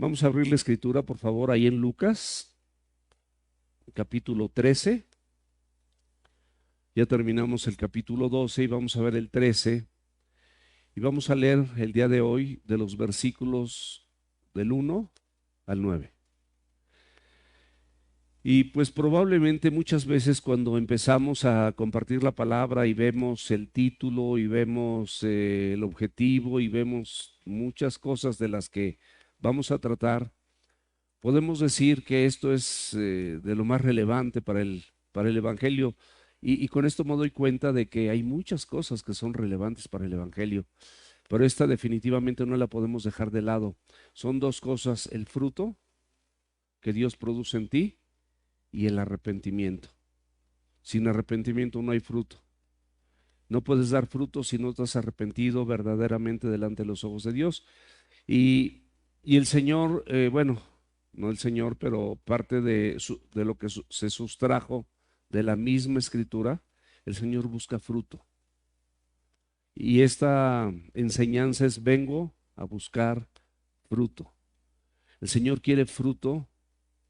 Vamos a abrir la escritura, por favor, ahí en Lucas, capítulo 13. Ya terminamos el capítulo 12 y vamos a ver el 13. Y vamos a leer el día de hoy de los versículos del 1 al 9. Y pues probablemente muchas veces cuando empezamos a compartir la palabra y vemos el título y vemos el objetivo y vemos muchas cosas de las que vamos a tratar, podemos decir que esto es de lo más relevante para el Evangelio. Y con esto me doy cuenta de que hay muchas cosas que son relevantes para el Evangelio, pero esta definitivamente no la podemos dejar de lado. Son dos cosas: el fruto que Dios produce en ti y el arrepentimiento. Sin arrepentimiento no hay fruto. No puedes dar fruto si no te has arrepentido verdaderamente delante de los ojos de Dios. Y el Señor, bueno, no el Señor, pero parte de lo que se sustrajo de la misma escritura, el Señor busca fruto. Y esta enseñanza es: vengo a buscar fruto. El Señor quiere fruto,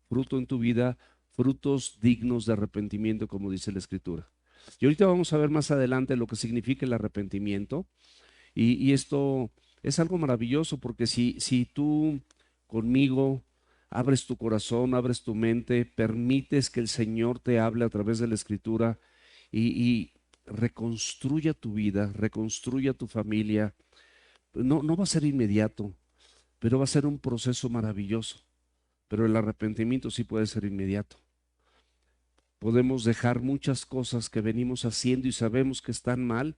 fruto en tu vida, frutos dignos de arrepentimiento, como dice la escritura. Y ahorita vamos a ver más adelante lo que significa el arrepentimiento. Y esto es algo maravilloso porque si tú conmigo abres tu corazón, abres tu mente, permites que el Señor te hable a través de la escritura y reconstruya tu vida, reconstruya tu familia, no va a ser inmediato, pero va a ser un proceso maravilloso. Pero el arrepentimiento sí puede ser inmediato. Podemos dejar muchas cosas que venimos haciendo y sabemos que están mal.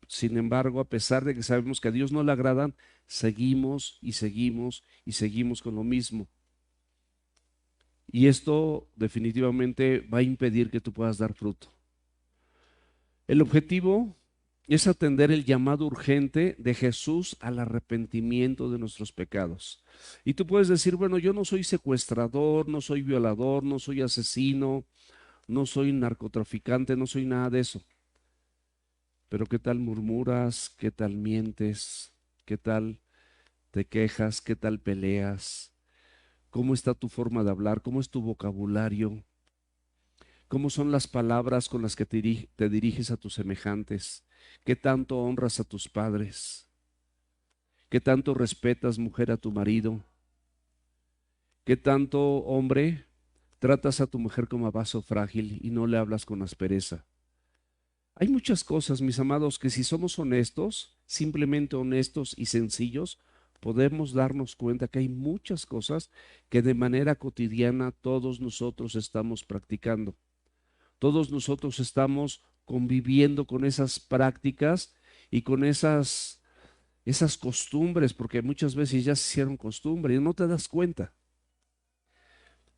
Sin embargo, a pesar de que sabemos que a Dios no le agradan, seguimos y seguimos y seguimos con lo mismo. Y esto definitivamente va a impedir que tú puedas dar fruto. El objetivo es atender el llamado urgente de Jesús al arrepentimiento de nuestros pecados. Y tú puedes decir: bueno, yo no soy secuestrador, no soy violador, no soy asesino, no soy narcotraficante, no soy nada de eso. Pero ¿qué tal murmuras? ¿Qué tal mientes? ¿Qué tal te quejas? ¿Qué tal peleas? ¿Cómo está tu forma de hablar? ¿Cómo es tu vocabulario? ¿Cómo son las palabras con las que te diriges a tus semejantes? ¿Qué tanto honras a tus padres? ¿Qué tanto respetas, mujer, a tu marido? ¿Qué tanto, hombre, tratas a tu mujer como a vaso frágil y no le hablas con aspereza? Hay muchas cosas, mis amados, que si somos honestos, simplemente honestos y sencillos, podemos darnos cuenta que hay muchas cosas que de manera cotidiana todos nosotros estamos practicando. Todos nosotros estamos conviviendo con esas prácticas y con esas costumbres, porque muchas veces ya se hicieron costumbre y no te das cuenta.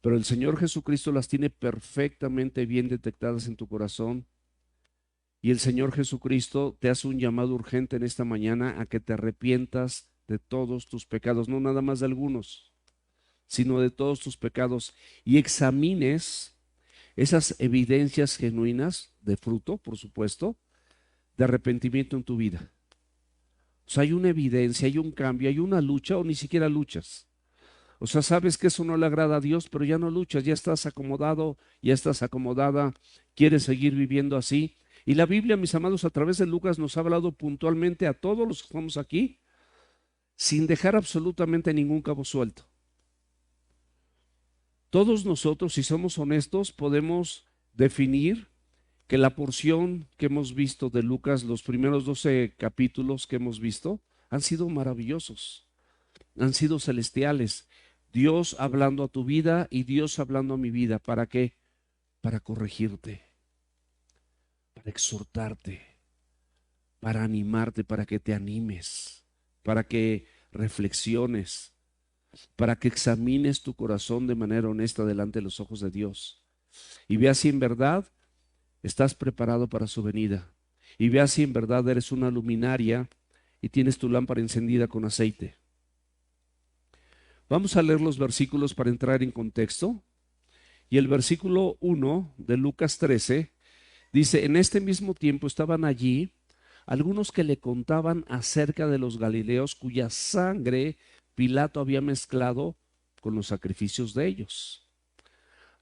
Pero el Señor Jesucristo las tiene perfectamente bien detectadas en tu corazón. Y el Señor Jesucristo te hace un llamado urgente en esta mañana a que te arrepientas de todos tus pecados, no nada más de algunos, sino de todos tus pecados, y examines esas evidencias genuinas de fruto, por supuesto, de arrepentimiento en tu vida. O sea, hay una evidencia, hay un cambio, hay una lucha o ni siquiera luchas. O sea, sabes que eso no le agrada a Dios, pero ya no luchas, ya estás acomodado, ya estás acomodada, quieres seguir viviendo así. Y la Biblia, mis amados, a través de Lucas nos ha hablado puntualmente a todos los que estamos aquí, sin dejar absolutamente ningún cabo suelto. Todos nosotros, si somos honestos, podemos definir que la porción que hemos visto de Lucas, los primeros 12 capítulos que hemos visto, han sido maravillosos, han sido celestiales. Dios hablando a tu vida y Dios hablando a mi vida. ¿Para qué? Para corregirte, para exhortarte, para animarte, para que te animes, para que reflexiones, para que examines tu corazón de manera honesta delante de los ojos de Dios y veas si en verdad estás preparado para su venida, y veas si en verdad eres una luminaria y tienes tu lámpara encendida con aceite. Vamos a leer los versículos para entrar en contexto. Y el versículo 1 de Lucas 13 dice: en este mismo tiempo estaban allí algunos que le contaban acerca de los galileos cuya sangre Pilato había mezclado con los sacrificios de ellos.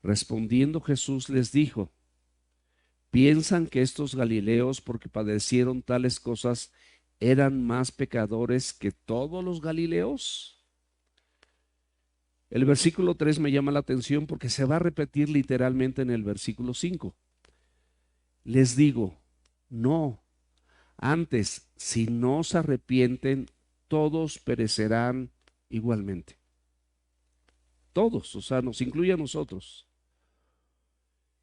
Respondiendo Jesús les dijo: ¿piensan que estos galileos, porque padecieron tales cosas, eran más pecadores que todos los galileos? El versículo 3 me llama la atención porque se va a repetir literalmente en el versículo 5. Les digo, no, antes, si no se arrepienten, todos perecerán igualmente. Todos, o sea, nos incluye a nosotros.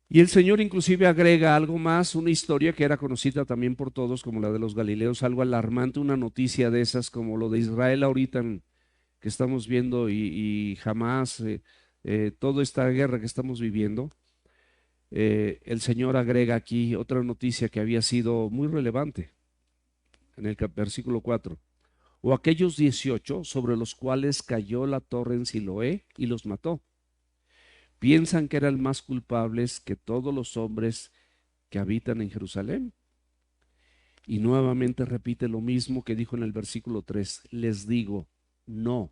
Y el Señor inclusive agrega algo más, una historia que era conocida también por todos como la de los Galileos, algo alarmante, una noticia de esas como lo de Israel ahorita que estamos viendo y jamás toda esta guerra que estamos viviendo. El Señor agrega aquí otra noticia que había sido muy relevante en el versículo 4. O aquellos 18 sobre los cuales cayó la torre en Siloé y los mató. ¿Piensan que eran más culpables que todos los hombres que habitan en Jerusalén? Y nuevamente repite lo mismo que dijo en el versículo 3. Les digo, no.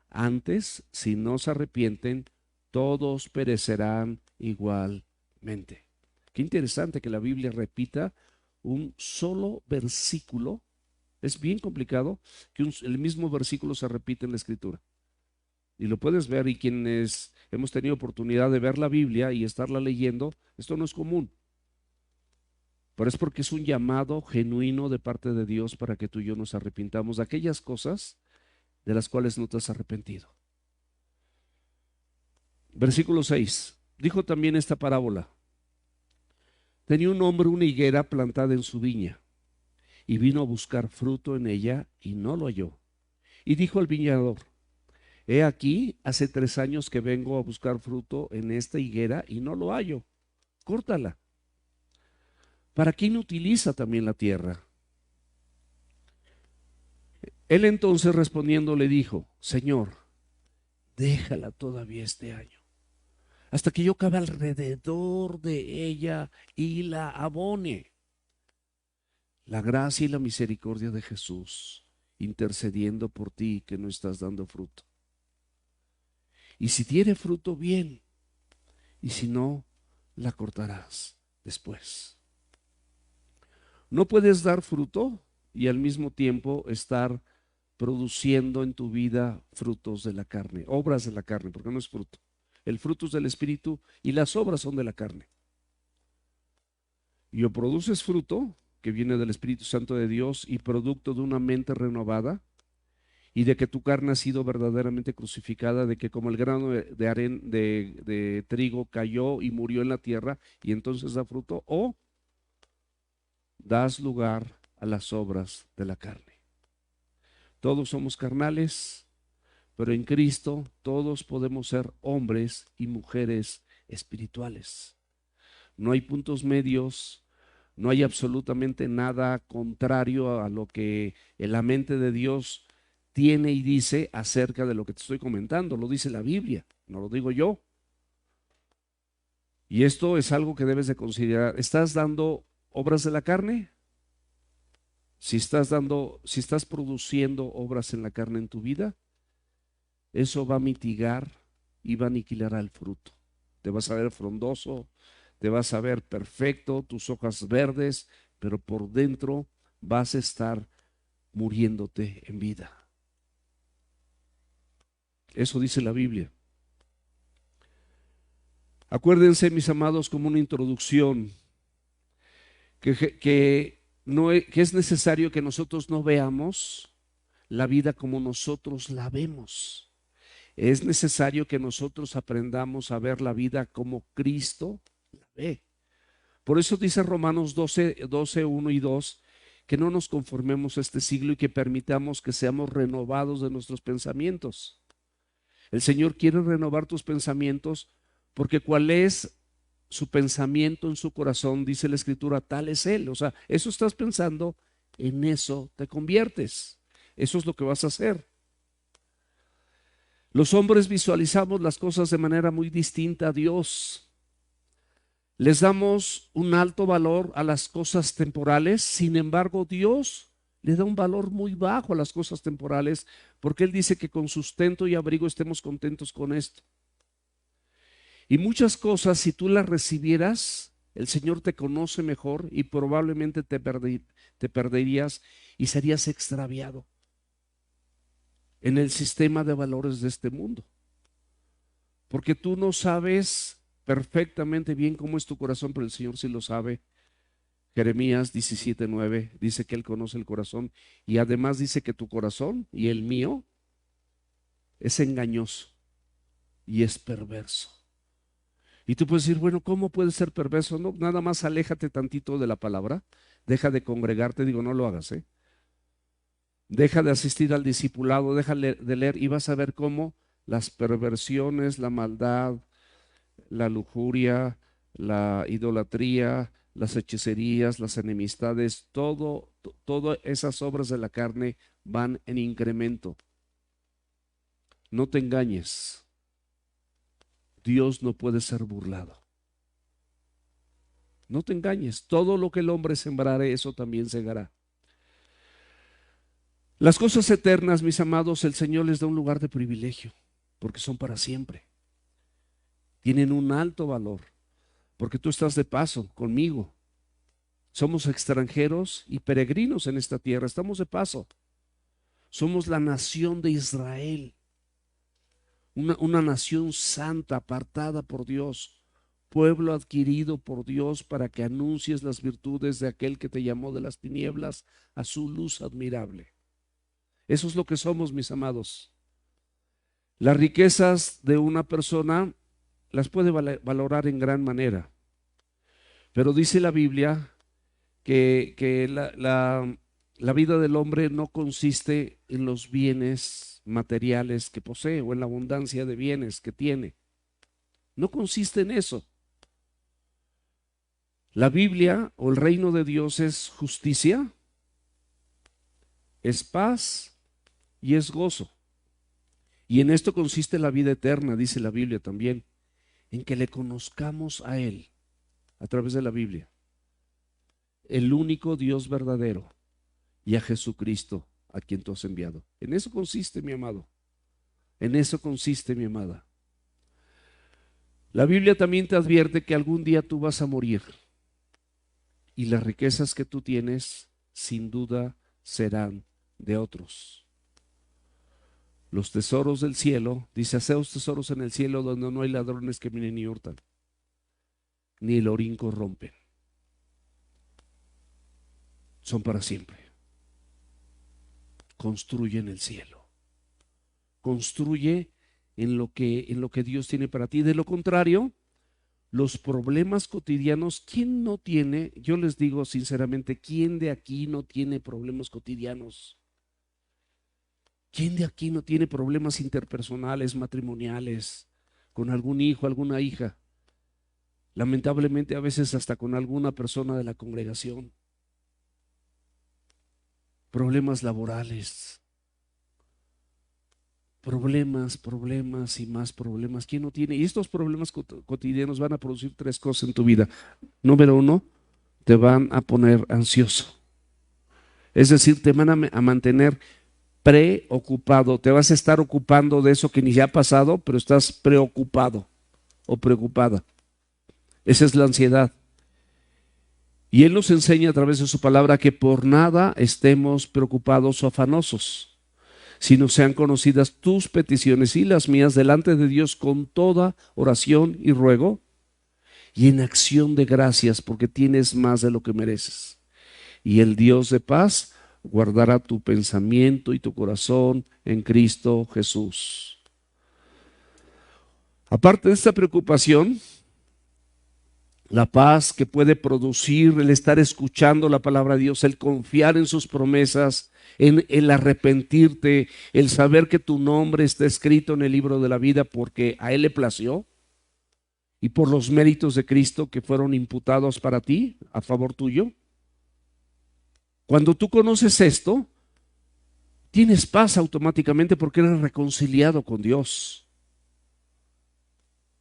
Antes, si no se arrepienten, todos perecerán igualmente. Qué interesante que la Biblia repita un solo versículo. Es bien complicado que el mismo versículo se repite en la Escritura. Y lo puedes ver, y quienes hemos tenido oportunidad de ver la Biblia y estarla leyendo, esto no es común. Pero es porque es un llamado genuino de parte de Dios para que tú y yo nos arrepintamos de aquellas cosas de las cuales no te has arrepentido. Versículo 6. Dijo también esta parábola. Tenía un hombre una higuera plantada en su viña, y vino a buscar fruto en ella y no lo halló. Y dijo al viñador: he aquí, hace 3 años que vengo a buscar fruto en esta higuera y no lo hallo. Córtala. ¿Para qué inutiliza también la tierra? Él entonces respondiendo le dijo: Señor, déjala todavía este año, hasta que yo cabe alrededor de ella y la abone. La gracia y la misericordia de Jesús intercediendo por ti que no estás dando fruto. Y si tiene fruto, bien, y si no, la cortarás después. No puedes dar fruto y al mismo tiempo estar produciendo en tu vida frutos de la carne, obras de la carne, porque no es fruto. El fruto es del Espíritu y las obras son de la carne. Y o produces fruto que viene del Espíritu Santo de Dios y producto de una mente renovada, y de que tu carne ha sido verdaderamente crucificada, de que como el grano de trigo cayó y murió en la tierra y entonces da fruto, o das lugar a las obras de la carne. Todos somos carnales, pero en Cristo todos podemos ser hombres y mujeres espirituales. No hay puntos medios, no hay absolutamente nada contrario a lo que en la mente de Dios tiene y dice acerca de lo que te estoy comentando. Lo dice la Biblia, no lo digo yo. Y esto es algo que debes de considerar. ¿Estás dando obras de la carne? Si estás produciendo obras en la carne en tu vida, eso va a mitigar y va a aniquilar al fruto. Te vas a ver frondoso, te vas a ver perfecto, tus hojas verdes, pero por dentro vas a estar muriéndote en vida. Eso dice la Biblia. Acuérdense, mis amados, como una introducción, que es necesario que nosotros no veamos la vida como nosotros la vemos. Es necesario que nosotros aprendamos a ver la vida como Cristo la ve. Por eso dice Romanos 12, 1 y 2, que no nos conformemos a este siglo y que permitamos que seamos renovados de nuestros pensamientos. El Señor quiere renovar tus pensamientos porque cuál es su pensamiento en su corazón, dice la Escritura, tal es Él. O sea, eso estás pensando, en eso te conviertes. Eso es lo que vas a hacer. Los hombres visualizamos las cosas de manera muy distinta a Dios. Les damos un alto valor a las cosas temporales, sin embargo, Dios le da un valor muy bajo a las cosas temporales, porque Él dice que con sustento y abrigo estemos contentos con esto. Y muchas cosas, si tú las recibieras, el Señor te conoce mejor y probablemente te perderías y serías extraviado en el sistema de valores de este mundo. Porque tú no sabes perfectamente bien cómo es tu corazón, pero el Señor sí lo sabe. Jeremías 17:9 dice que Él conoce el corazón y además dice que tu corazón y el mío es engañoso y es perverso. Y tú puedes decir, bueno, ¿cómo puede ser perverso? No, nada más aléjate tantito de la palabra, deja de congregarte, digo, no lo hagas, ¿eh? Deja de asistir al discipulado, deja de leer y vas a ver cómo las perversiones, la maldad, la lujuria, la idolatría, las hechicerías, las enemistades, todas esas obras de la carne van en incremento. No te engañes. Dios no puede ser burlado. No te engañes. Todo lo que el hombre sembrare, eso también segará. Las cosas eternas, mis amados, el Señor les da un lugar de privilegio, porque son para siempre. Tienen un alto valor, porque tú estás de paso conmigo. Somos extranjeros y peregrinos en esta tierra, estamos de paso. Somos la nación de Israel, una nación santa, apartada por Dios, pueblo adquirido por Dios para que anuncies las virtudes de aquel que te llamó de las tinieblas a su luz admirable. Eso es lo que somos, mis amados. Las riquezas de una persona las puede valorar en gran manera, pero dice la Biblia que la vida del hombre no consiste en los bienes materiales que posee o en la abundancia de bienes que tiene. No consiste en eso. La Biblia o el reino de Dios es justicia, es paz y es gozo. Y en esto consiste la vida eterna, dice la Biblia también, en que le conozcamos a Él a través de la Biblia, el único Dios verdadero, y a Jesucristo a quien tú has enviado. En eso consiste, mi amado. En eso consiste, mi amada. La Biblia también te advierte que algún día tú vas a morir y las riquezas que tú tienes sin duda serán de otros. Los tesoros del cielo, dice, haceos tesoros en el cielo donde no hay ladrones que vienen y hurtan, ni el orín corrompen. Son para siempre. Construye en el cielo. Construye en lo que Dios tiene para ti. De lo contrario, los problemas cotidianos, ¿quién no tiene? Yo les digo sinceramente, ¿quién de aquí no tiene problemas cotidianos? ¿Quién de aquí no tiene problemas interpersonales, matrimoniales, con algún hijo, alguna hija? Lamentablemente a veces hasta con alguna persona de la congregación. Problemas laborales. Problemas y más problemas. ¿Quién no tiene? Y estos problemas cotidianos van a producir tres cosas en tu vida. Número uno, te van a poner ansioso. Es decir, te van a mantener preocupado. Te vas a estar ocupando de eso que ni ya ha pasado, pero estás preocupado o preocupada. Esa es la ansiedad. Y Él nos enseña a través de su palabra que por nada estemos preocupados o afanosos, sino sean conocidas tus peticiones y las mías delante de Dios con toda oración y ruego y en acción de gracias, porque tienes más de lo que mereces. Y el Dios de paz guardará tu pensamiento y tu corazón en Cristo Jesús. Aparte de esta preocupación, la paz que puede producir el estar escuchando la palabra de Dios, el confiar en sus promesas, en el arrepentirte, el saber que tu nombre está escrito en el libro de la vida porque a Él le plació y por los méritos de Cristo que fueron imputados para ti, a favor tuyo. Cuando tú conoces esto, tienes paz automáticamente porque eres reconciliado con Dios.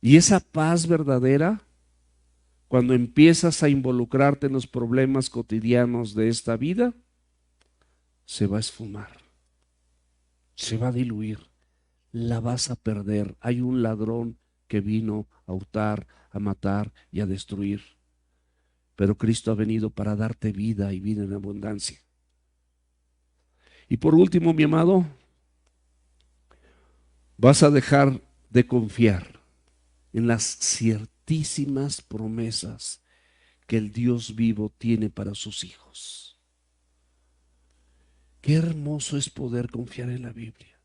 Y esa paz verdadera, cuando empiezas a involucrarte en los problemas cotidianos de esta vida, se va a esfumar, se va a diluir, la vas a perder. Hay un ladrón que vino a hurtar, a matar y a destruir, pero Cristo ha venido para darte vida y vida en abundancia. Y por último, mi amado, vas a dejar de confiar en las ciertísimas promesas que el Dios vivo tiene para sus hijos. Qué hermoso es poder confiar en la Biblia.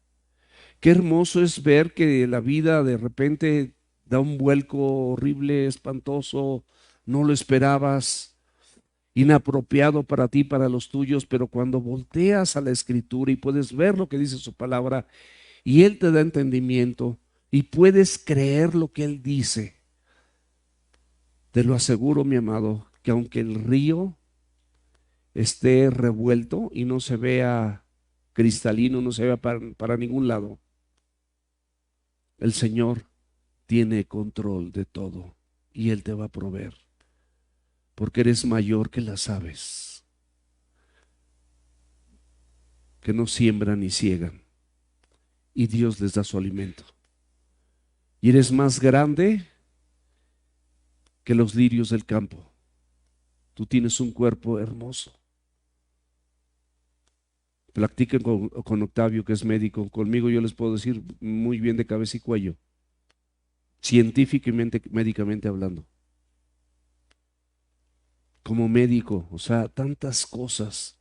Qué hermoso es ver que la vida de repente da un vuelco horrible, espantoso, no lo esperabas, inapropiado para ti, para los tuyos, pero cuando volteas a la Escritura y puedes ver lo que dice su palabra y Él te da entendimiento y puedes creer lo que Él dice, te lo aseguro, mi amado, que aunque el río esté revuelto y no se vea cristalino, no se vea para ningún lado, el Señor tiene control de todo y Él te va a proveer, porque eres mayor que las aves, que no siembran ni ciegan, y Dios les da su alimento. Y eres más grande que los lirios del campo. Tú tienes un cuerpo hermoso. Practiquen con Octavio, que es médico. Conmigo yo les puedo decir muy bien de cabeza y cuello, científicamente, médicamente hablando. Como médico, o sea, tantas cosas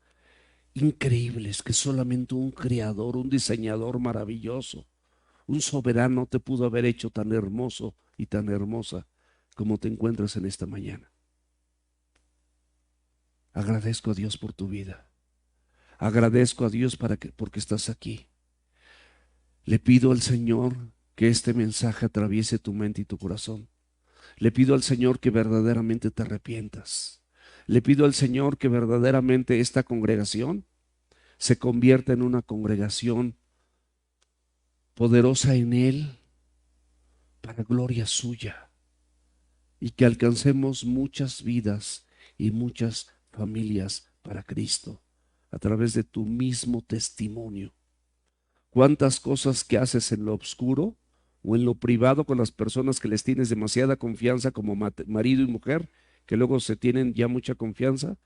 increíbles que solamente un creador, un diseñador maravilloso, un soberano te pudo haber hecho tan hermoso y tan hermosa como te encuentras en esta mañana. Agradezco a Dios por tu vida. Agradezco a Dios porque estás aquí. Le pido al Señor que este mensaje atraviese tu mente y tu corazón. Le pido al Señor que verdaderamente te arrepientas. Le pido al Señor que verdaderamente esta congregación se convierta en una congregación poderosa en Él para gloria suya, y que alcancemos muchas vidas y muchas familias para Cristo a través de tu mismo testimonio. Cuántas cosas que haces en lo oscuro o en lo privado con las personas que les tienes demasiada confianza como marido y mujer, que luego se tienen ya mucha confianza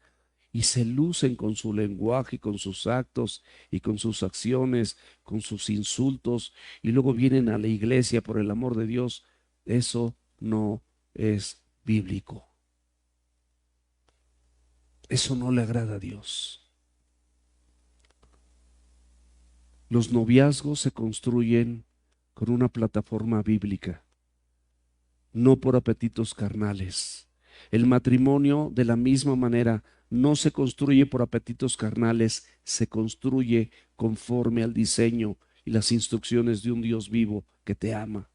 y se lucen con su lenguaje, con sus actos y con sus acciones, con sus insultos, y luego vienen a la iglesia por el amor de Dios. Eso no es bíblico. Eso no le agrada a Dios. Los noviazgos se construyen con una plataforma bíblica, no por apetitos carnales. El matrimonio, de la misma manera, no se construye por apetitos carnales, se construye conforme al diseño y las instrucciones de un Dios vivo que te ama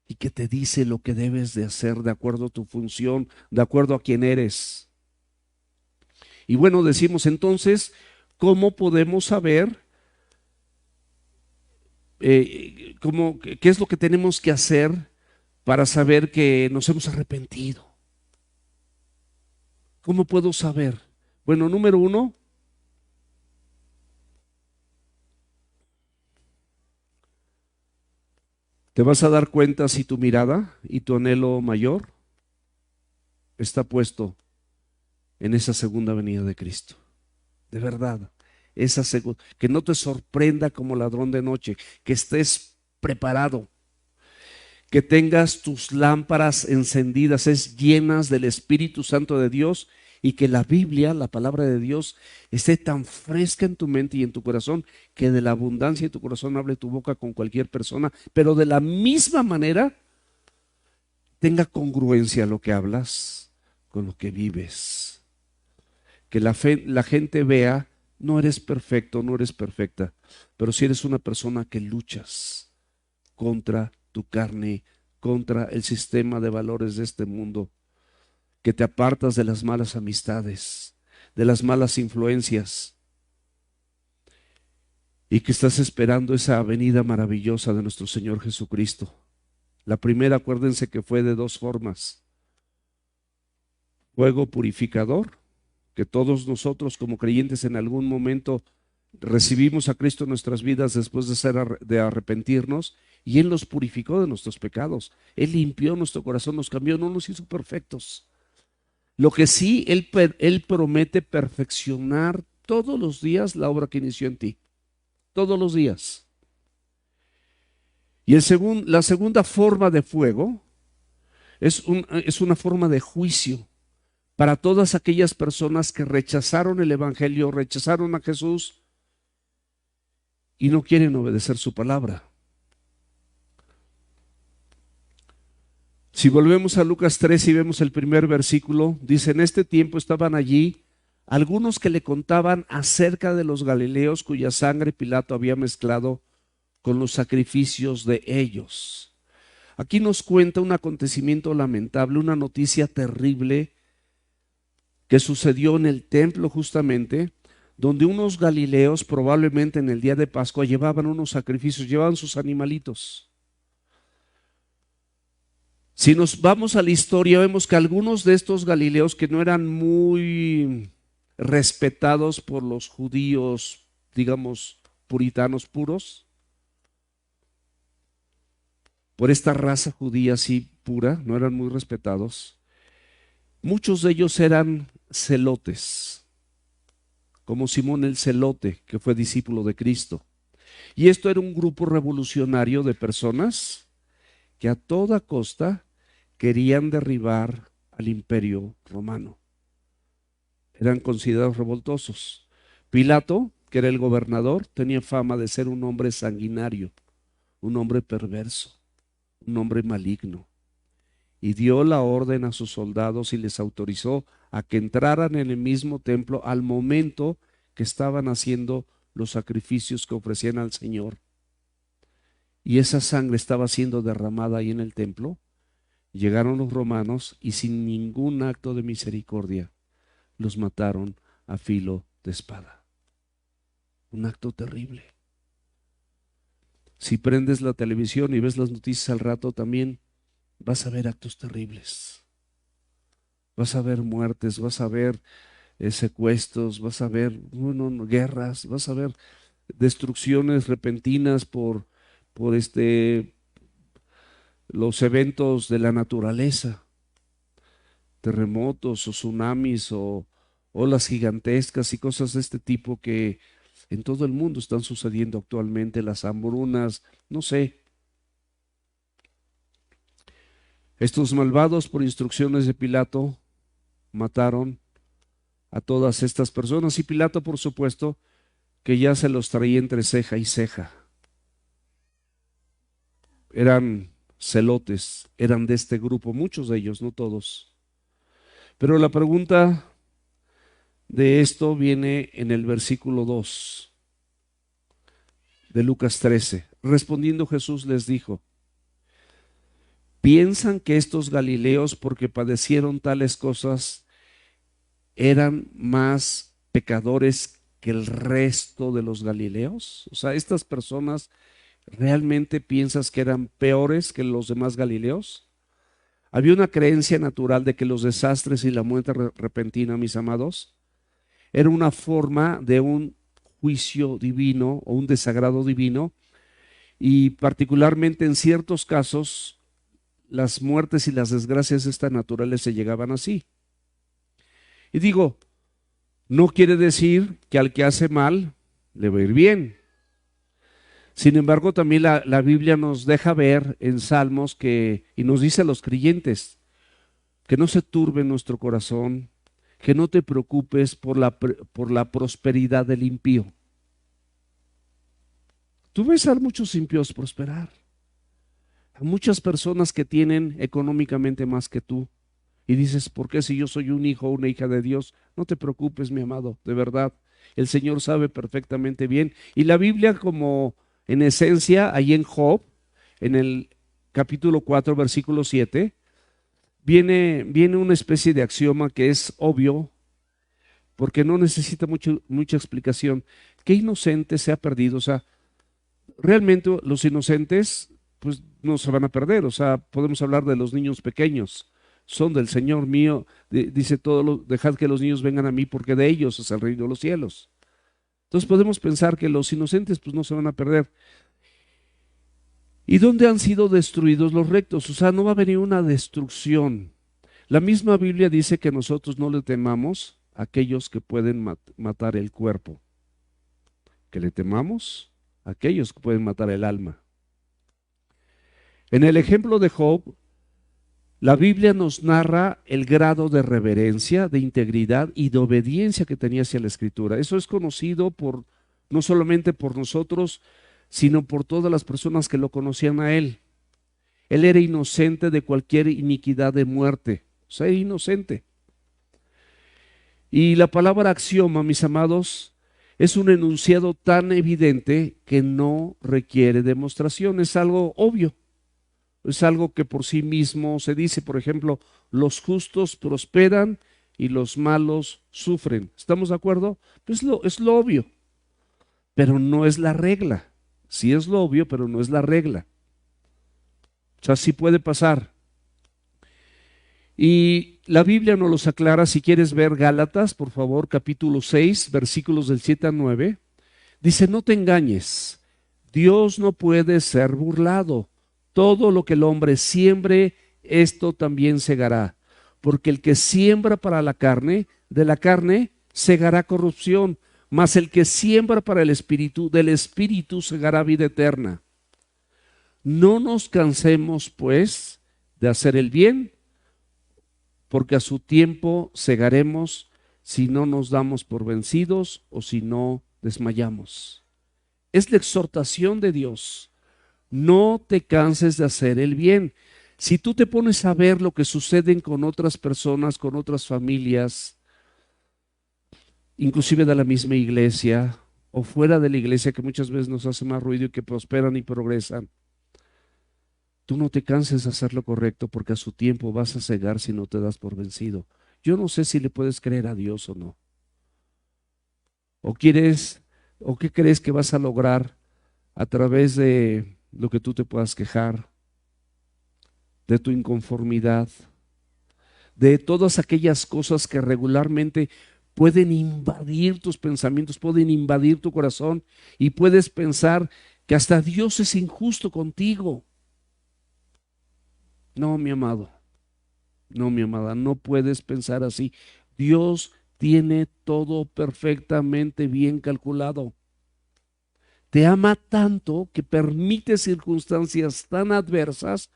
y que te dice lo que debes de hacer de acuerdo a tu función, de acuerdo a quién eres. Y bueno, decimos entonces, ¿cómo podemos saber qué es lo que tenemos que hacer para saber que nos hemos arrepentido? ¿Cómo puedo saber? Bueno, número uno, te vas a dar cuenta si tu mirada y tu anhelo mayor está puesto en esa segunda venida de Cristo. De verdad, que no te sorprenda como ladrón de noche, que estés preparado, que tengas tus lámparas encendidas, llenas del Espíritu Santo de Dios, y que la Biblia, la palabra de Dios, esté tan fresca en tu mente y en tu corazón, que de la abundancia de tu corazón hable tu boca con cualquier persona, pero de la misma manera tenga congruencia lo que hablas con lo que vives. Que la gente vea, no eres perfecto, no eres perfecta, pero si eres una persona que luchas contra tu carne, contra el sistema de valores de este mundo, que te apartas de las malas amistades, de las malas influencias, y que estás esperando esa venida maravillosa de nuestro Señor Jesucristo. La primera, acuérdense que fue de dos formas: fuego purificador que todos nosotros como creyentes en algún momento recibimos a Cristo en nuestras vidas después de arrepentirnos, y Él nos purificó de nuestros pecados. Él limpió nuestro corazón, nos cambió, no nos hizo perfectos. Lo que sí, Él promete perfeccionar todos los días la obra que inició en ti. Todos los días. Y la segunda forma de fuego es una forma de juicio para todas aquellas personas que rechazaron el Evangelio, rechazaron a Jesús y no quieren obedecer su palabra. Si volvemos a Lucas 3 y vemos el primer versículo, dice: en este tiempo estaban allí algunos que le contaban acerca de los galileos cuya sangre Pilato había mezclado con los sacrificios de ellos. Aquí nos cuenta un acontecimiento lamentable, una noticia terrible que sucedió en el templo justamente, donde unos galileos probablemente en el día de Pascua llevaban unos sacrificios, llevaban sus animalitos. Si nos vamos a la historia, vemos que algunos de estos galileos que no eran muy respetados por los judíos, digamos, puritanos puros, por esta raza judía así pura, no eran muy respetados. Muchos de ellos eran celotes, como Simón el Celote, que fue discípulo de Cristo. Y esto era un grupo revolucionario de personas que a toda costa querían derribar al imperio romano. Eran considerados revoltosos. Pilato, que era el gobernador, tenía fama de ser un hombre sanguinario, un hombre perverso, un hombre maligno. Y dio la orden a sus soldados y les autorizó a que entraran en el mismo templo al momento que estaban haciendo los sacrificios que ofrecían al Señor. Y esa sangre estaba siendo derramada ahí en el templo. Llegaron los romanos y sin ningún acto de misericordia los mataron a filo de espada. Un acto terrible. Si prendes la televisión y ves las noticias al rato, también vas a ver actos terribles. Vas a ver muertes, vas a ver secuestros, vas a ver guerras, vas a ver destrucciones repentinas por los eventos de la naturaleza, terremotos o tsunamis o olas gigantescas y cosas de este tipo que en todo el mundo están sucediendo actualmente, las hambrunas, no sé. Estos malvados, por instrucciones de Pilato, mataron a todas estas personas, y Pilato, por supuesto, que ya se los traía entre ceja y ceja. Eran celotes, eran de este grupo, muchos de ellos, no todos. Pero la pregunta de esto viene en el versículo 2 de Lucas 13. Respondiendo Jesús les dijo: ¿piensan que estos galileos, porque padecieron tales cosas, eran más pecadores que el resto de los galileos? O sea, estas personas, ¿realmente piensas que eran peores que los demás galileos? Había una creencia natural de que los desastres y la muerte repentina, mis amados, era una forma de un juicio divino o un desagrado divino, y particularmente en ciertos casos las muertes y las desgracias de esta naturaleza llegaban así. Y digo, no quiere decir que al que hace mal le va a ir bien. Sin embargo, también la Biblia nos deja ver en Salmos y nos dice a los creyentes que no se turbe nuestro corazón, que no te preocupes por la prosperidad del impío. Tú ves a muchos impíos prosperar, a muchas personas que tienen económicamente más que tú, y dices: ¿por qué si yo soy un hijo o una hija de Dios? No te preocupes, mi amado, de verdad, el Señor sabe perfectamente bien. Y la Biblia, como en esencia, ahí en Job, en el capítulo 4, versículo 7, viene una especie de axioma que es obvio, porque no necesita mucha explicación. ¿Qué inocente se ha perdido? O sea, realmente los inocentes pues no se van a perder. O sea, podemos hablar de los niños pequeños, son del Señor mío. Dice dejad que los niños vengan a mí porque de ellos es el reino de los cielos. Entonces podemos pensar que los inocentes pues no se van a perder. ¿Y dónde han sido destruidos los rectos? O sea, no va a venir una destrucción. La misma Biblia dice que nosotros no le temamos a aquellos que pueden matar el cuerpo, que le temamos a aquellos que pueden matar el alma. En el ejemplo de Job, la Biblia nos narra el grado de reverencia, de integridad y de obediencia que tenía hacia la Escritura. Eso es conocido no solamente por nosotros, sino por todas las personas que lo conocían a él. Él era inocente de cualquier iniquidad de muerte, o sea, inocente. Y la palabra axioma, mis amados, es un enunciado tan evidente que no requiere demostración, es algo obvio. Es algo que por sí mismo se dice. Por ejemplo, los justos prosperan y los malos sufren. ¿Estamos de acuerdo? Pues es lo obvio, pero no es la regla. Sí es lo obvio, pero no es la regla. O sea, sí puede pasar. Y la Biblia nos los aclara. Si quieres ver Gálatas, por favor, capítulo 6, versículos del 7 al 9. Dice, no te engañes, Dios no puede ser burlado. Todo lo que el hombre siembre, esto también segará. Porque el que siembra para la carne, de la carne segará corrupción, mas el que siembra para el espíritu, del espíritu segará vida eterna. No nos cansemos, pues, de hacer el bien, porque a su tiempo segaremos si no nos damos por vencidos o si no desmayamos. Es la exhortación de Dios. No te canses de hacer el bien. Si tú te pones a ver lo que sucede con otras personas, con otras familias, inclusive de la misma iglesia o fuera de la iglesia, que muchas veces nos hace más ruido y que prosperan y progresan, tú no te canses de hacer lo correcto porque a su tiempo vas a cegar si no te das por vencido. Yo no sé si le puedes creer a Dios o no. ¿O qué crees que vas a lograr a través de lo que tú te puedas quejar, de tu inconformidad, de todas aquellas cosas que regularmente pueden invadir tus pensamientos, pueden invadir tu corazón y puedes pensar que hasta Dios es injusto contigo? No, mi amado, no, mi amada, no puedes pensar así. Dios tiene todo perfectamente bien calculado. Te ama tanto que permite circunstancias tan adversas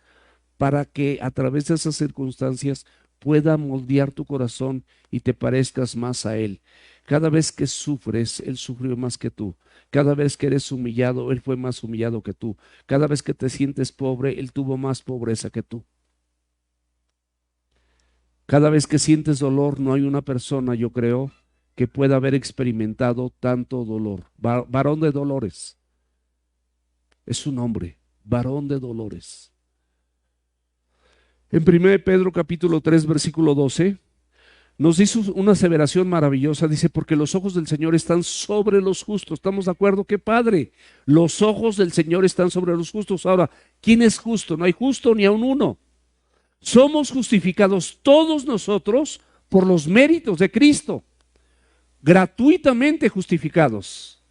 para que a través de esas circunstancias pueda moldear tu corazón y te parezcas más a Él. Cada vez que sufres, Él sufrió más que tú. Cada vez que eres humillado, Él fue más humillado que tú. Cada vez que te sientes pobre, Él tuvo más pobreza que tú. Cada vez que sientes dolor, no hay una persona, yo creo, que pueda haber experimentado tanto dolor. Varón de dolores. Es un hombre, varón de dolores. En 1 Pedro capítulo 3, versículo 12, nos dice una aseveración maravillosa. Dice, porque los ojos del Señor están sobre los justos. ¿Estamos de acuerdo? ¡Qué padre! Los ojos del Señor están sobre los justos. Ahora, ¿quién es justo? No hay justo ni aun uno. Somos justificados todos nosotros por los méritos de Cristo. Gratuitamente justificados.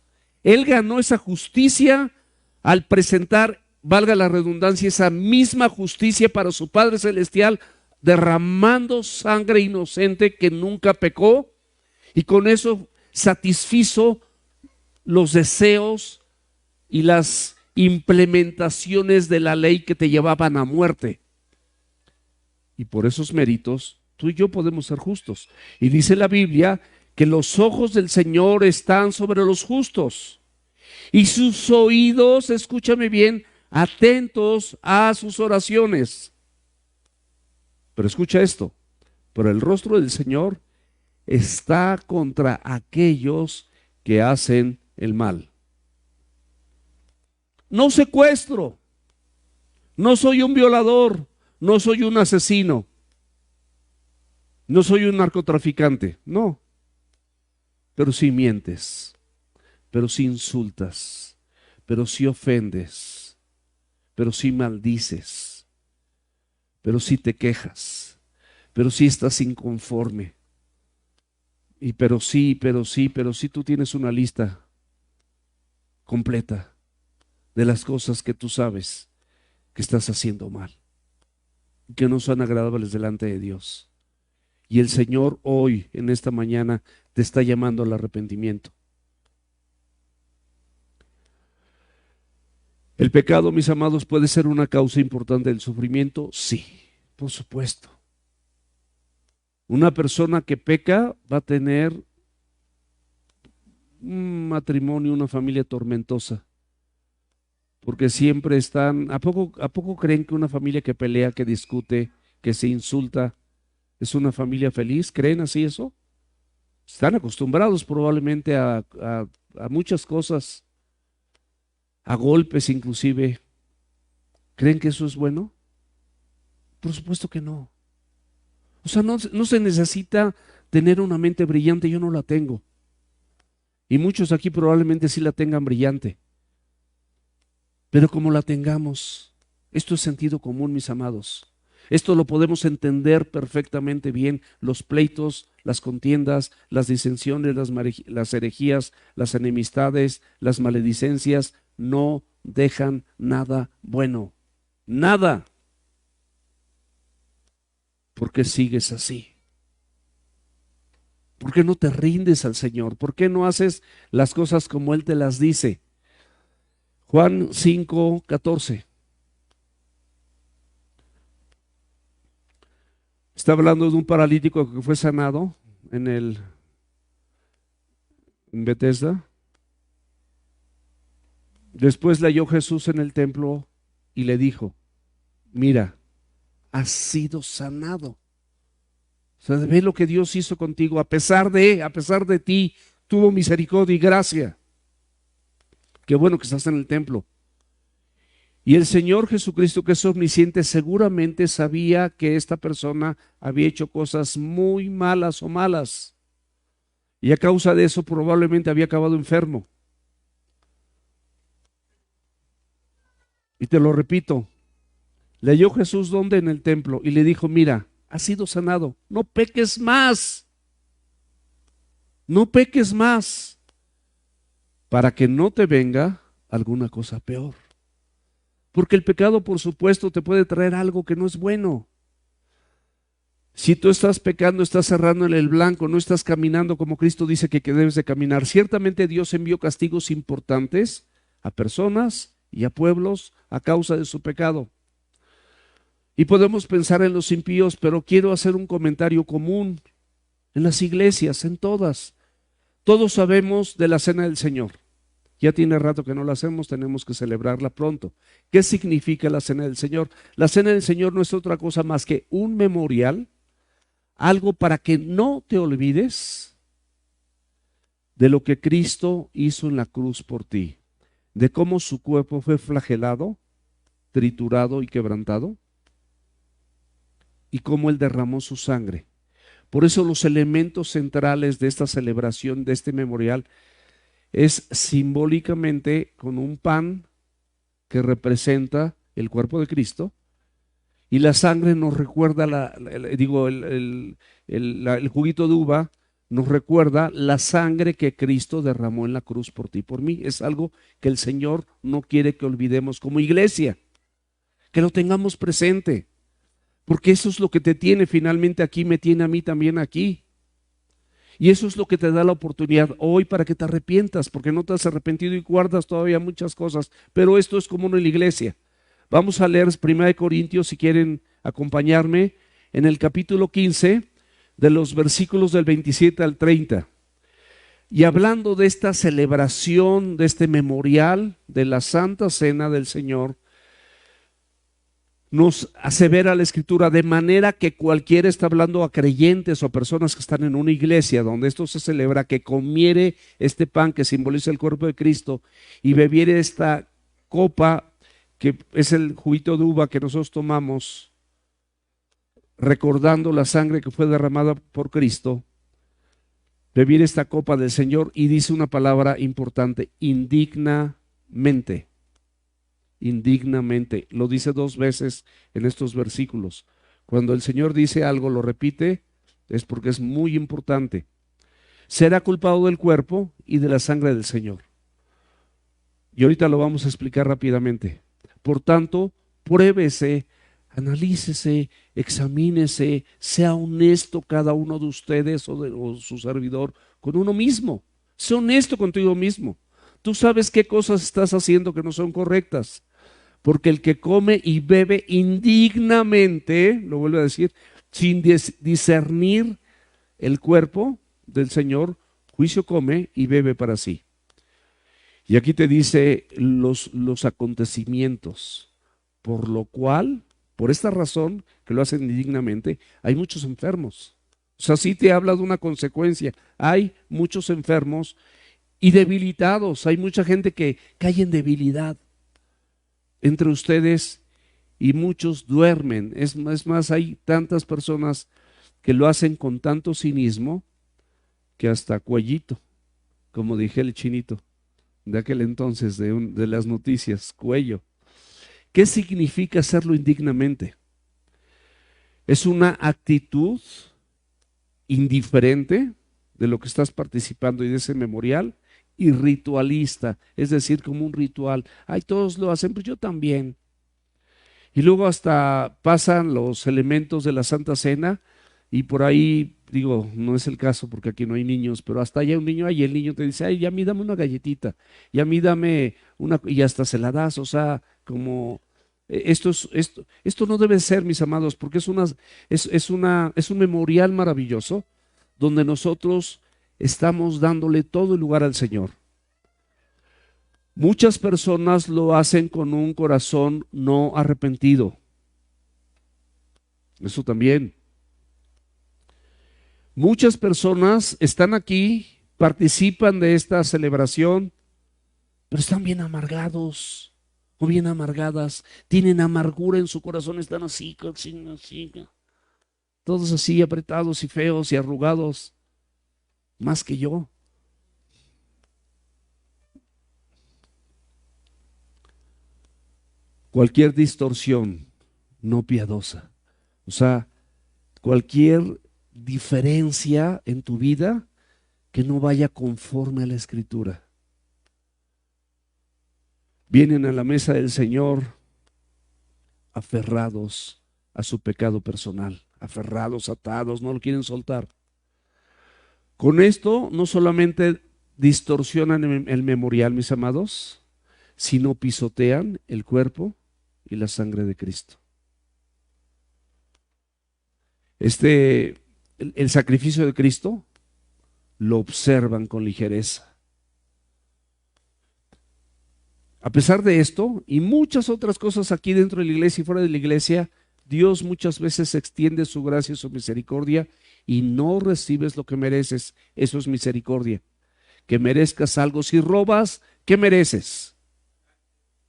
Él ganó esa justicia al presentar, valga la redundancia, esa misma justicia para su Padre Celestial, derramando sangre inocente que nunca pecó, y con eso satisfizo los deseos y las implementaciones de la ley que te llevaban a muerte. Y por esos méritos, tú y yo podemos ser justos. Y dice la Biblia que los ojos del Señor están sobre los justos y sus oídos, escúchame bien, atentos a sus oraciones. Pero escucha esto, pero el rostro del Señor está contra aquellos que hacen el mal. No secuestro, no soy un violador, no soy un asesino, no soy un narcotraficante, no, pero si mientes, pero si insultas, pero si ofendes, pero si maldices, pero si te quejas, pero sí estás inconforme. Y pero sí, tú tienes una lista completa de las cosas que tú sabes que estás haciendo mal, que no son agradables delante de Dios. Y el Señor hoy, en esta mañana, te está llamando al arrepentimiento. ¿El pecado, mis amados, puede ser una causa importante del sufrimiento? Sí, por supuesto. Una persona que peca va a tener un matrimonio, una familia tormentosa, porque siempre están, a poco creen que una familia que pelea, que discute, que se insulta, es una familia feliz? ¿Creen así eso? Están acostumbrados probablemente a muchas cosas, a golpes inclusive. ¿Creen que eso es bueno? Por supuesto que no. O sea, no se necesita tener una mente brillante, yo no la tengo. Y muchos aquí probablemente sí la tengan brillante. Pero como la tengamos, esto es sentido común, mis amados. Esto lo podemos entender perfectamente bien. Los pleitos, las contiendas, las disensiones, las herejías, las enemistades, las maledicencias, no dejan nada bueno. Nada. ¿Por qué sigues así? ¿Por qué no te rindes al Señor? ¿Por qué no haces las cosas como Él te las dice? Juan 5:14. Está hablando de un paralítico que fue sanado en Bethesda. Después le halló Jesús en el templo y le dijo: mira, has sido sanado. O sea, ve lo que Dios hizo contigo, a pesar de ti, tuvo misericordia y gracia. Qué bueno que estás en el templo. Y el Señor Jesucristo, que es omnisciente, seguramente sabía que esta persona había hecho cosas muy malas o malas. Y a causa de eso probablemente había acabado enfermo. Y te lo repito, le halló Jesús donde en el templo y le dijo: mira, has sido sanado, no peques más, no peques más, para que no te venga alguna cosa peor. Porque el pecado, por supuesto, te puede traer algo que no es bueno. Si tú estás pecando, estás cerrando en el blanco, no estás caminando como Cristo dice que debes de caminar. Ciertamente Dios envió castigos importantes a personas y a pueblos a causa de su pecado. Y podemos pensar en los impíos, pero quiero hacer un comentario común en las iglesias, en todas. Todos sabemos de la Cena del Señor. Ya tiene rato que no la hacemos, tenemos que celebrarla pronto. ¿Qué significa la Cena del Señor? La Cena del Señor no es otra cosa más que un memorial, algo para que no te olvides de lo que Cristo hizo en la cruz por ti, de cómo su cuerpo fue flagelado, triturado y quebrantado, y cómo Él derramó su sangre. Por eso los elementos centrales de esta celebración, de este memorial, es simbólicamente con un pan que representa el cuerpo de Cristo, y la sangre nos recuerda, el juguito de uva nos recuerda la sangre que Cristo derramó en la cruz por ti y por mí. Es algo que el Señor no quiere que olvidemos como iglesia, que lo tengamos presente, porque eso es lo que te tiene finalmente aquí, me tiene a mí también aquí. Y eso es lo que te da la oportunidad hoy para que te arrepientas, porque no te has arrepentido y guardas todavía muchas cosas. Pero esto es común en la iglesia. Vamos a leer 1 Corintios, si quieren acompañarme, en el capítulo 15, de los versículos del 27 al 30. Y hablando de esta celebración, de este memorial de la Santa Cena del Señor, nos asevera la Escritura, de manera que cualquiera, está hablando a creyentes o a personas que están en una iglesia donde esto se celebra, que comiere este pan que simboliza el cuerpo de Cristo y bebiere esta copa que es el juguito de uva que nosotros tomamos, recordando la sangre que fue derramada por Cristo, bebiere esta copa del Señor, y dice una palabra importante: indignamente. Indignamente, lo dice 2 veces en estos versículos. Cuando el Señor dice algo, lo repite, es porque es muy importante. Será culpado del cuerpo y de la sangre del Señor. Y ahorita lo vamos a explicar rápidamente. Por tanto, pruébese, analícese, examínese, sea honesto cada uno de ustedes o su servidor con uno mismo. Sé honesto contigo mismo. Tú sabes qué cosas estás haciendo que no son correctas. Porque el que come y bebe indignamente, lo vuelvo a decir, sin discernir el cuerpo del Señor, juicio come y bebe para sí. Y aquí te dice los acontecimientos, por lo cual, por esta razón que lo hacen indignamente, hay muchos enfermos. O sea, sí te habla de una consecuencia. Hay muchos enfermos y debilitados. Hay mucha gente que cae en debilidad entre ustedes y muchos duermen. Es más, hay tantas personas que lo hacen con tanto cinismo que hasta cuellito, como dije el chinito de aquel entonces de las noticias, cuello. ¿Qué significa hacerlo indignamente? Es una actitud indiferente de lo que estás participando y de ese memorial y ritualista, es decir, como un ritual. Ay, todos lo hacen, pues yo también. Y luego hasta pasan los elementos de la Santa Cena y por ahí, digo, no es el caso porque aquí no hay niños, pero hasta allá hay un niño y el niño te dice, ay, ya a mí dame una galletita, y a mí dame una, y hasta se la das, o sea, como esto no debe ser, mis amados, porque es un memorial maravilloso donde nosotros estamos dándole todo el lugar al Señor. Muchas personas lo hacen con un corazón no arrepentido. Eso también. Muchas personas están aquí, participan de esta celebración, pero están bien amargados o bien amargadas. Tienen amargura en su corazón, están así, todos así apretados y feos y arrugados, más que yo. Cualquier distorsión no piadosa, o sea, cualquier diferencia en tu vida que no vaya conforme a la Escritura. Vienen a la mesa del Señor aferrados a su pecado personal, aferrados, atados, no lo quieren soltar. Con esto no solamente distorsionan el memorial, mis amados, sino pisotean el cuerpo y la sangre de Cristo. El sacrificio de Cristo lo observan con ligereza. A pesar de esto y muchas otras cosas aquí dentro de la iglesia y fuera de la iglesia, Dios muchas veces extiende su gracia y su misericordia y no recibes lo que mereces. Eso es misericordia. Que merezcas algo. Si robas, ¿qué mereces?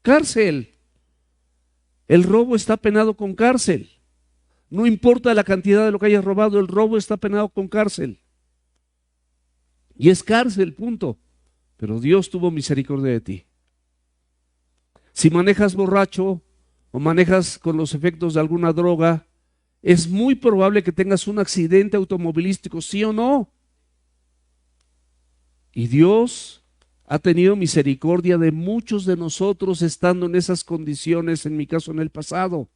Cárcel. El robo está penado con cárcel. No importa la cantidad de lo que hayas robado, el robo está penado con cárcel. Y es cárcel, punto. Pero Dios tuvo misericordia de ti. Si manejas borracho o manejas con los efectos de alguna droga, es muy probable que tengas un accidente automovilístico, ¿sí o no? Y Dios ha tenido misericordia de muchos de nosotros estando en esas condiciones, en mi caso en el pasado.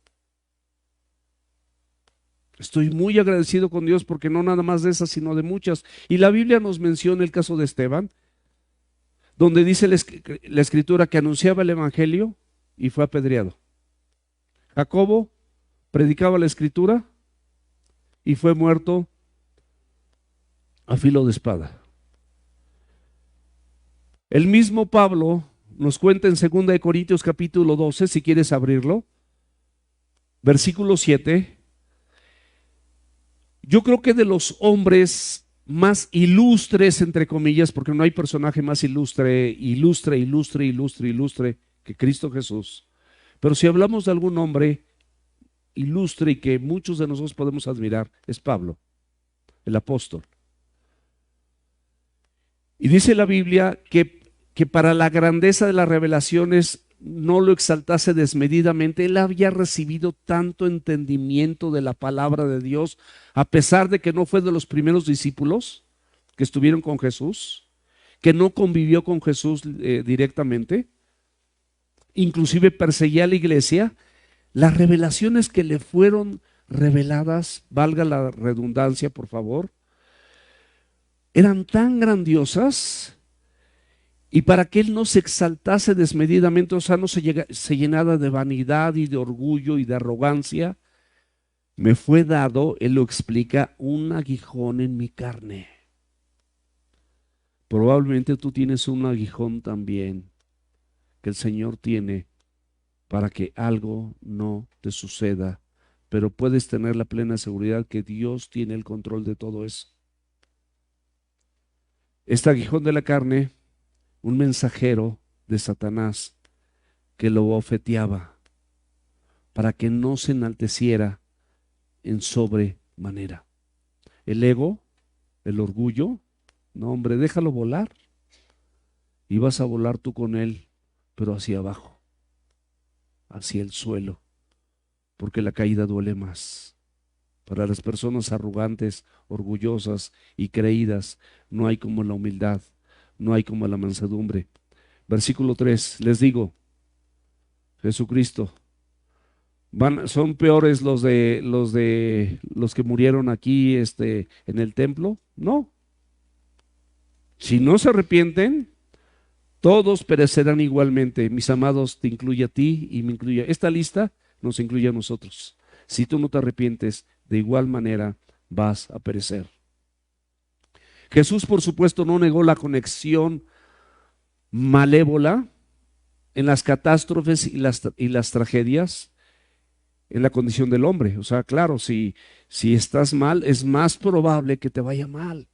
Estoy muy agradecido con Dios porque no nada más de esas, sino de muchas. Y la Biblia nos menciona el caso de Esteban, donde dice la Escritura que anunciaba el Evangelio y fue apedreado. Jacobo predicaba la Escritura y fue muerto a filo de espada. El mismo Pablo nos cuenta en 2 Corintios capítulo 12, si quieres abrirlo, versículo 7. Yo creo que de los hombres más ilustres, entre comillas, porque no hay personaje más ilustre que Cristo Jesús. Pero si hablamos de algún hombre ilustre y que muchos de nosotros podemos admirar, es Pablo, el apóstol. Y dice la Biblia que para la grandeza de las revelaciones no lo exaltase desmedidamente. Él había recibido tanto entendimiento de la palabra de Dios, a pesar de que no fue de los primeros discípulos que estuvieron con Jesús, que no convivió con Jesús directamente, inclusive perseguía a la iglesia. Las revelaciones que le fueron reveladas, valga la redundancia por favor, eran tan grandiosas, y para que él no se exaltase desmedidamente, o sea, no se llenara de vanidad y de orgullo y de arrogancia, me fue dado, él lo explica, un aguijón en mi carne. Probablemente tú tienes un aguijón también que el Señor tiene para que algo no te suceda, pero puedes tener la plena seguridad que Dios tiene el control de todo eso. Este aguijón de la carne, un mensajero de Satanás que lo bofeteaba para que no se enalteciera en sobremanera. El ego, el orgullo, no hombre, déjalo volar y vas a volar tú con él, pero hacia abajo, hacia el suelo, porque la caída duele más. Para las personas arrogantes, orgullosas y creídas, no hay como la humildad, no hay como la mansedumbre. Versículo 3, les digo, Jesucristo, ¿son peores los que murieron aquí en el templo? No. Si no se arrepienten, todos perecerán igualmente. Mis amados, te incluye a ti y me incluye. Esta lista nos incluye a nosotros. Si tú no te arrepientes, de igual manera vas a perecer. Jesús, por supuesto, no negó la conexión malévola en las catástrofes y las tragedias en la condición del hombre. O sea, claro, si estás mal, es más probable que te vaya mal.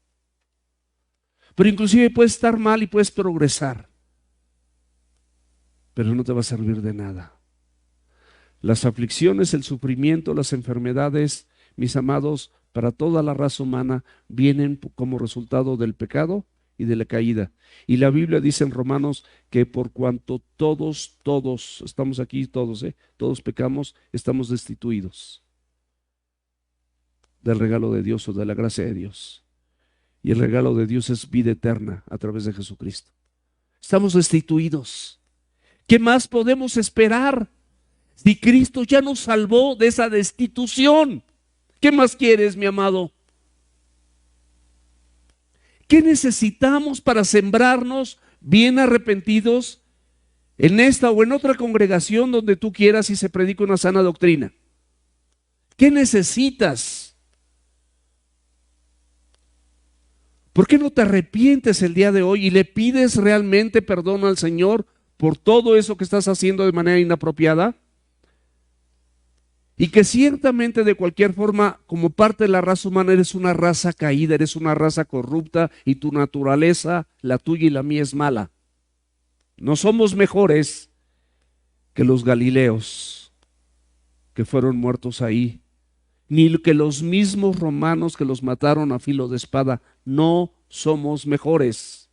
Pero inclusive puedes estar mal y puedes progresar, pero no te va a servir de nada. Las aflicciones, el sufrimiento, las enfermedades, mis amados, para toda la raza humana vienen como resultado del pecado y de la caída. Y la Biblia dice en Romanos que por cuanto todos, estamos aquí todos, todos pecamos, estamos destituidos del regalo de Dios o de la gracia de Dios. Y el regalo de Dios es vida eterna a través de Jesucristo. Estamos destituidos. ¿Qué más podemos esperar si Cristo ya nos salvó de esa destitución? ¿Qué más quieres, mi amado? ¿Qué necesitamos para sembrarnos bien arrepentidos en esta o en otra congregación donde tú quieras y se predica una sana doctrina? ¿Qué necesitas? ¿Por qué no te arrepientes el día de hoy y le pides realmente perdón al Señor por todo eso que estás haciendo de manera inapropiada? Y que ciertamente de cualquier forma, como parte de la raza humana, eres una raza caída, eres una raza corrupta y tu naturaleza, la tuya y la mía, es mala. No somos mejores que los galileos que fueron muertos ahí, ni que los mismos romanos que los mataron a filo de espada. No somos mejores.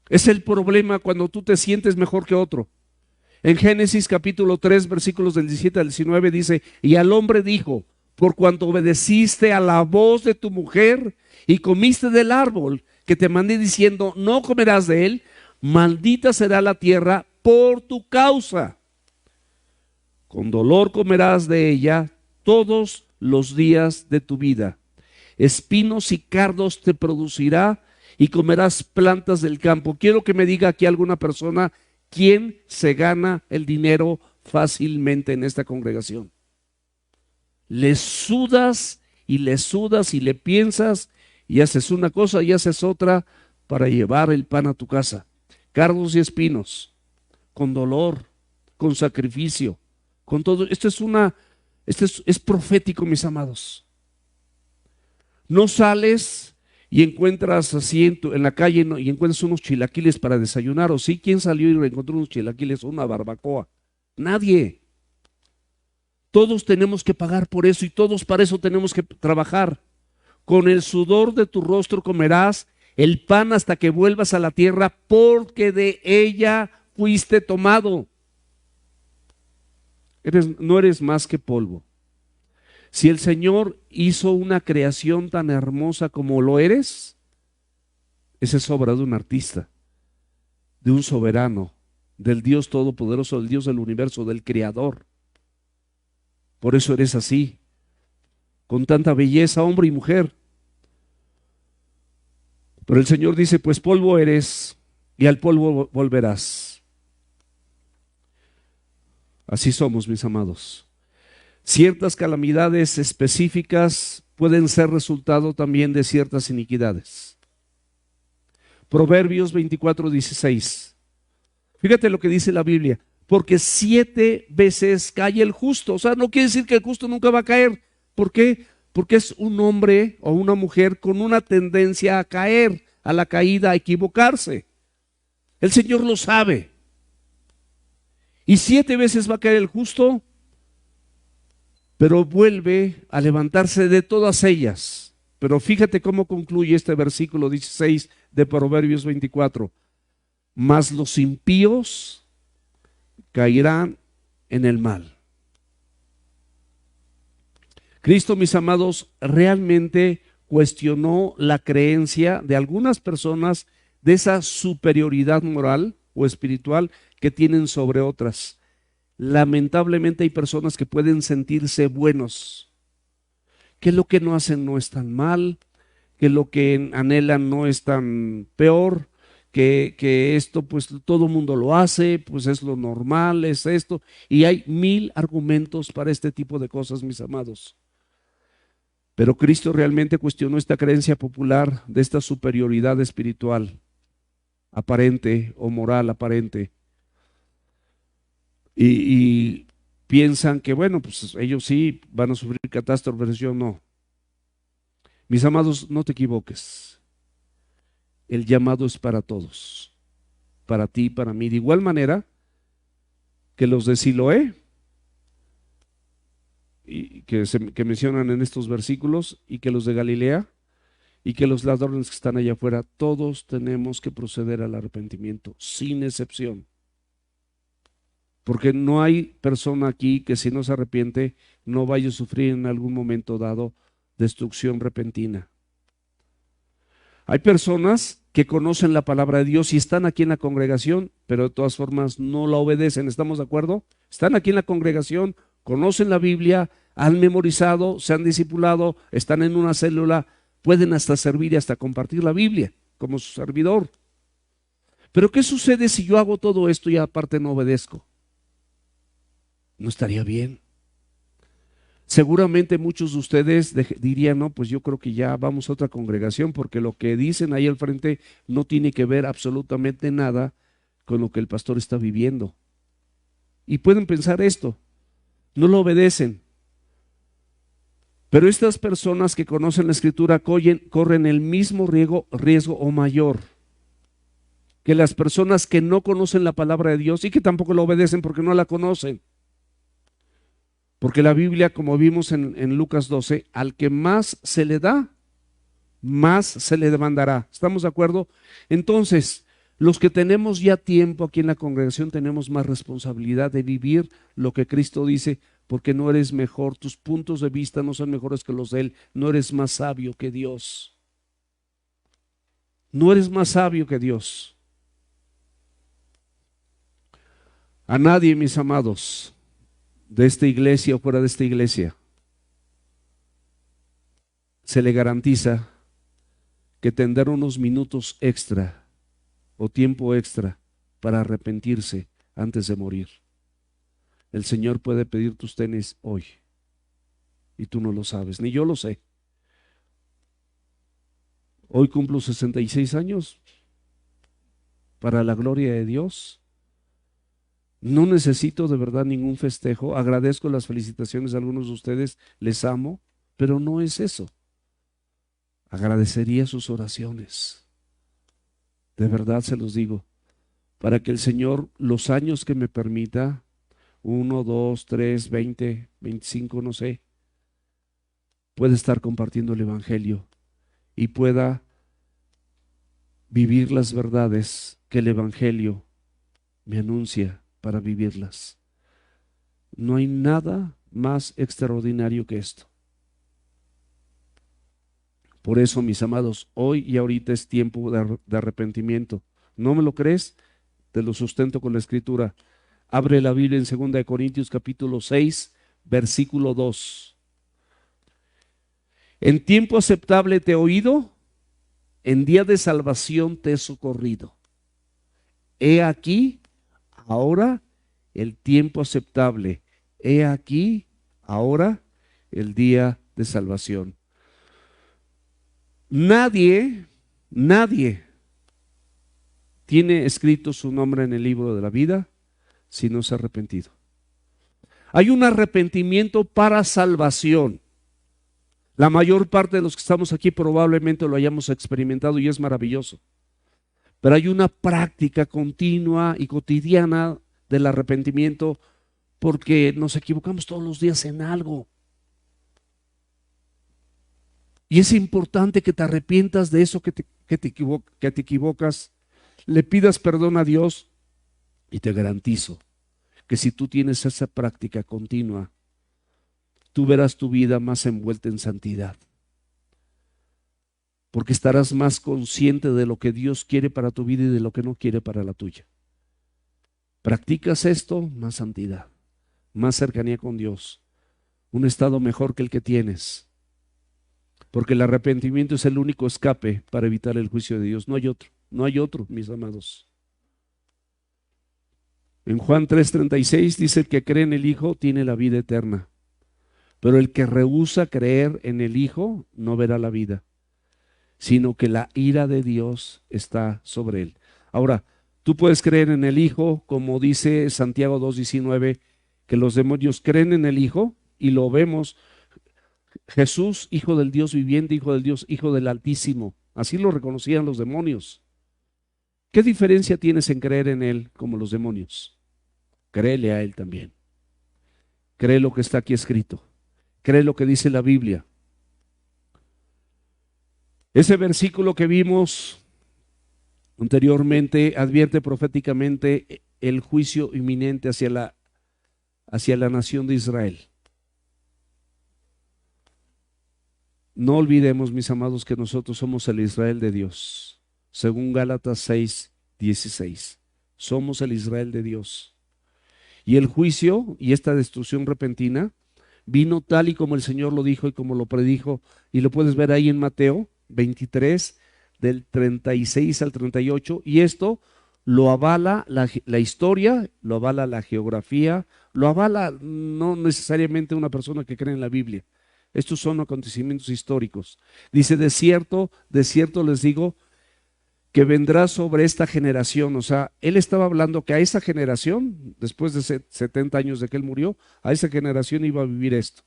Es el problema cuando tú te sientes mejor que otro. En Génesis capítulo 3, versículos del 17 al 19 dice: y al hombre dijo, por cuanto obedeciste a la voz de tu mujer y comiste del árbol que te mandé diciendo, no comerás de él, maldita será la tierra por tu causa. Con dolor comerás de ella todos los días de tu vida. Espinos y cardos te producirá y comerás plantas del campo. Quiero que me diga aquí alguna persona, ¿quién se gana el dinero fácilmente en esta congregación? Le sudas y le piensas y haces una cosa y haces otra para llevar el pan a tu casa. Cardos y espinos, con dolor, con sacrificio, con todo. Esto es profético, mis amados. No sales y encuentras así en la calle y encuentras unos chilaquiles para desayunar, o sí, ¿quién salió y encontró unos chilaquiles o una barbacoa? Nadie. Todos tenemos que pagar por eso y todos para eso tenemos que trabajar. Con el sudor de tu rostro comerás el pan hasta que vuelvas a la tierra, porque de ella fuiste tomado. No eres más que polvo. Si el Señor hizo una creación tan hermosa como lo eres, esa es obra de un artista, de un soberano, del Dios todopoderoso, del Dios del universo, del Creador. Por eso eres así, con tanta belleza, hombre y mujer. Pero el Señor dice, pues polvo eres y al polvo volverás. Así somos, mis amados. Ciertas calamidades específicas pueden ser resultado también de ciertas iniquidades. Proverbios 24:16. Fíjate lo que dice la Biblia. Porque 7 veces cae el justo. O sea, no quiere decir que el justo nunca va a caer. ¿Por qué? Porque es un hombre o una mujer con una tendencia a caer, a la caída, a equivocarse. El Señor lo sabe. Y 7 veces va a caer el justo, pero vuelve a levantarse de todas ellas. Pero fíjate cómo concluye este versículo 16 de Proverbios 24. Mas los impíos caerán en el mal. Cristo, mis amados, realmente cuestionó la creencia de algunas personas de esa superioridad moral o espiritual que tienen sobre otras. Lamentablemente hay personas que pueden sentirse buenos, que lo que no hacen no es tan mal, que lo que anhelan no es tan peor, que esto pues todo mundo lo hace, pues es lo normal, es esto, y hay 1000 argumentos para este tipo de cosas, mis amados. Pero Cristo realmente cuestionó esta creencia popular de esta superioridad espiritual, aparente o moral aparente, y piensan que bueno, pues ellos sí van a sufrir catástrofes, yo no. Mis amados, no te equivoques. El llamado es para todos, para ti y para mí. De igual manera que los de Siloé, y que mencionan en estos versículos, y que los de Galilea, y que los ladrones que están allá afuera, todos tenemos que proceder al arrepentimiento, sin excepción. Porque no hay persona aquí que si no se arrepiente no vaya a sufrir en algún momento dado destrucción repentina. Hay personas que conocen la palabra de Dios y están aquí en la congregación, pero de todas formas no la obedecen. ¿Estamos de acuerdo? Están aquí en la congregación, conocen la Biblia, han memorizado, se han discipulado, están en una célula, pueden hasta servir y hasta compartir la Biblia como su servidor. Pero ¿qué sucede si yo hago todo esto y aparte no obedezco? No estaría bien. Seguramente muchos de ustedes dirían, no, pues yo creo que ya vamos a otra congregación porque lo que dicen ahí al frente no tiene que ver absolutamente nada con lo que el pastor está viviendo. Y pueden pensar esto, no lo obedecen. Pero estas personas que conocen la Escritura corren el mismo riesgo o mayor que las personas que no conocen la palabra de Dios y que tampoco la obedecen porque no la conocen. Porque la Biblia, como vimos en Lucas 12, al que más se le da, más se le demandará. ¿Estamos de acuerdo? Entonces, los que tenemos ya tiempo aquí en la congregación tenemos más responsabilidad de vivir lo que Cristo dice, porque no eres mejor, tus puntos de vista no son mejores que los de Él, no eres más sabio que Dios. No eres más sabio que Dios. A nadie, mis amados, de esta iglesia o fuera de esta iglesia, se le garantiza que tendrá unos minutos extra o tiempo extra para arrepentirse antes de morir. El Señor puede pedir tus tenis hoy y tú no lo sabes, ni yo lo sé. Hoy cumplo 66 años para la gloria de Dios. No necesito de verdad ningún festejo. Agradezco las felicitaciones de algunos de ustedes, les amo, pero no es eso. Agradecería sus oraciones. De verdad se los digo, para que el Señor los años que me permita, 1, 2, 3, 20, 25, no sé, pueda estar compartiendo el Evangelio y pueda vivir las verdades que el Evangelio me anuncia para vivirlas. No hay nada más extraordinario que esto. Por eso, mis amados, hoy y ahorita es tiempo de arrepentimiento. ¿No me lo crees? Te lo sustento con la escritura. Abre la Biblia en 2 de Corintios capítulo 6, versículo 2. En tiempo aceptable te he oído, en día de salvación te he socorrido. He aquí, ahora, el tiempo aceptable. He aquí, ahora, el día de salvación. Nadie tiene escrito su nombre en el libro de la vida si no se ha arrepentido. Hay un arrepentimiento para salvación. La mayor parte de los que estamos aquí probablemente lo hayamos experimentado y es maravilloso. Pero hay una práctica continua y cotidiana del arrepentimiento porque nos equivocamos todos los días en algo. Y es importante que te arrepientas de eso que te equivocas, le pidas perdón a Dios y te garantizo que si tú tienes esa práctica continua, tú verás tu vida más envuelta en santidad. Porque estarás más consciente de lo que Dios quiere para tu vida y de lo que no quiere para la tuya. Practicas esto, más santidad, más cercanía con Dios, un estado mejor que el que tienes. Porque el arrepentimiento es el único escape para evitar el juicio de Dios. No hay otro, mis amados. En Juan 3:36 dice: el que cree en el Hijo tiene la vida eterna, pero el que rehúsa creer en el Hijo no verá la vida, sino que la ira de Dios está sobre él. Ahora, tú puedes creer en el Hijo, como dice Santiago 2:19, que los demonios creen en el Hijo, y lo vemos. Jesús, Hijo del Dios viviente, Hijo del Dios, Hijo del Altísimo. Así lo reconocían los demonios. ¿Qué diferencia tienes en creer en Él como los demonios? Créele a Él también. Cree lo que está aquí escrito. Cree lo que dice la Biblia. Ese versículo que vimos anteriormente advierte proféticamente el juicio inminente hacia la nación de Israel. No olvidemos, mis amados, que nosotros somos el Israel de Dios. Según Gálatas 6:16. Somos el Israel de Dios. Y el juicio y esta destrucción repentina vino tal y como el Señor lo dijo y como lo predijo. Y lo puedes ver ahí en Mateo 23, del 36 al 38. Y esto lo avala la historia, lo avala la geografía, lo avala no necesariamente una persona que cree en la Biblia. Estos son acontecimientos históricos. Dice: de cierto les digo que vendrá sobre esta generación. O sea, él estaba hablando que a esa generación, después de 70 años de que él murió, a esa generación iba a vivir esto.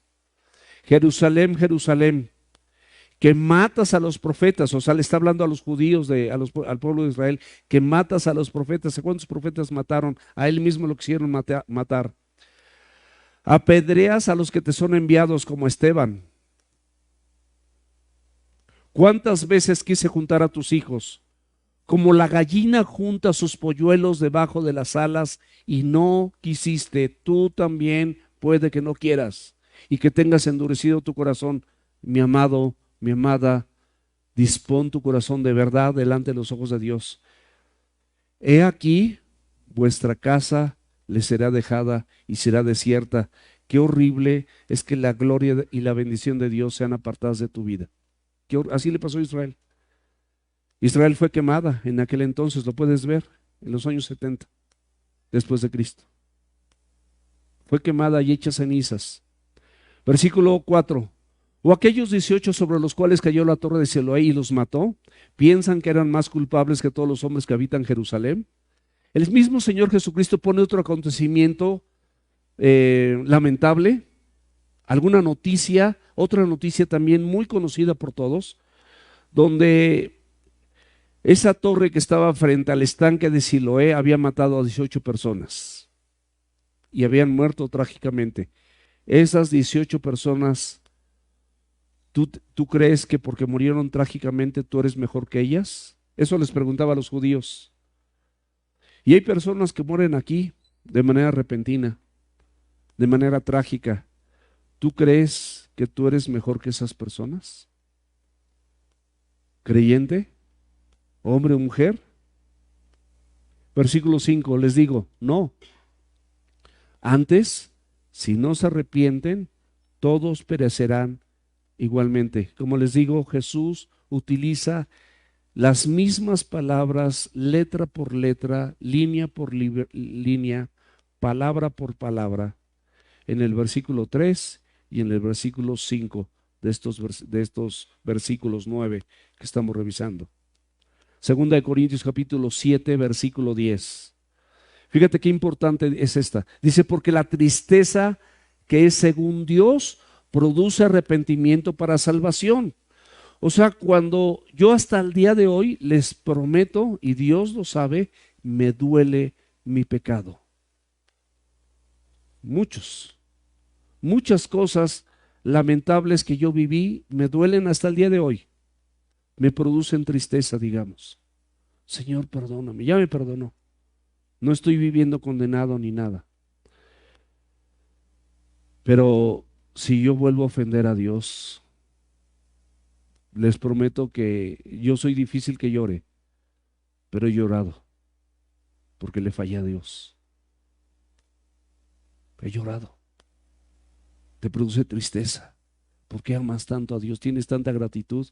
Jerusalén, Jerusalén, que matas a los profetas. O sea, le está hablando a los judíos, al pueblo de Israel, que matas a los profetas. ¿A cuántos profetas mataron? A él mismo lo quisieron matar. Apedreas a los que te son enviados, como Esteban. ¿Cuántas veces quise juntar a tus hijos, como la gallina junta sus polluelos debajo de las alas, y no quisiste? Tú también puede que no quieras y que tengas endurecido tu corazón. Mi amado, mi amada, dispón tu corazón de verdad delante de los ojos de Dios. He aquí, vuestra casa le será dejada y será desierta. Qué horrible es que la gloria y la bendición de Dios sean apartadas de tu vida. Así le pasó a Israel. Israel fue quemada en aquel entonces, lo puedes ver, en los años 70, después de Cristo. Fue quemada y hecha cenizas. Versículo 4. O aquellos 18 sobre los cuales cayó la torre de Siloé y los mató, ¿piensan que eran más culpables que todos los hombres que habitan Jerusalén? El mismo Señor Jesucristo pone otro acontecimiento lamentable, alguna noticia, otra noticia también muy conocida por todos, donde esa torre que estaba frente al estanque de Siloé había matado a 18 personas y habían muerto trágicamente. Esas 18 personas, ¿tú crees que porque murieron trágicamente tú eres mejor que ellas? Eso les preguntaba a los judíos. Y hay personas que mueren aquí de manera repentina, de manera trágica. ¿Tú crees que tú eres mejor que esas personas? ¿Creyente? ¿Hombre o mujer? Versículo 5, les digo, no. Antes, si no se arrepienten, todos perecerán igualmente. Como les digo, Jesús utiliza las mismas palabras, letra por letra, línea por línea, palabra por palabra, en el versículo 3 y en el versículo 5 de estos versículos 9 que estamos revisando. Segunda de Corintios capítulo 7, versículo 10. Fíjate qué importante es esta. Dice, porque la tristeza que es según Dios produce arrepentimiento para salvación. O sea, cuando yo hasta el día de hoy les prometo, y Dios lo sabe, me duele mi pecado. Muchas cosas lamentables que yo viví me duelen hasta el día de hoy. Me producen tristeza, digamos. Señor, perdóname, ya me perdonó. No estoy viviendo condenado ni nada. Pero si yo vuelvo a ofender a Dios, les prometo que yo soy difícil que llore, pero he llorado porque le fallé a Dios. He llorado. Te produce tristeza. ¿Por qué amas tanto a Dios? Tienes tanta gratitud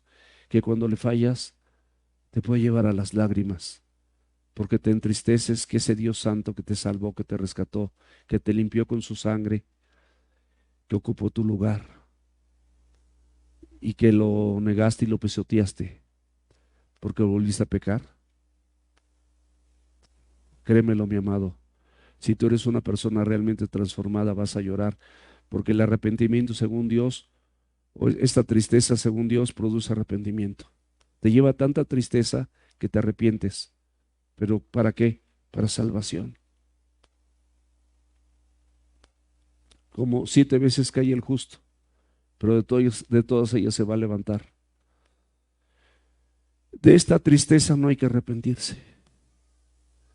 que cuando le fallas te puede llevar a las lágrimas, porque te entristeces que ese Dios santo que te salvó, que te rescató, que te limpió con su sangre, que ocupó tu lugar y que lo negaste y lo pisoteaste porque volviste a pecar. Créemelo, mi amado, si tú eres una persona realmente transformada, vas a llorar, porque el arrepentimiento según Dios, o esta tristeza según Dios, produce arrepentimiento. Te lleva tanta tristeza que te arrepientes. ¿Pero para qué? Para salvación. Como 7 veces cae el justo, pero de todas ellas se va a levantar. De esta tristeza no hay que arrepentirse.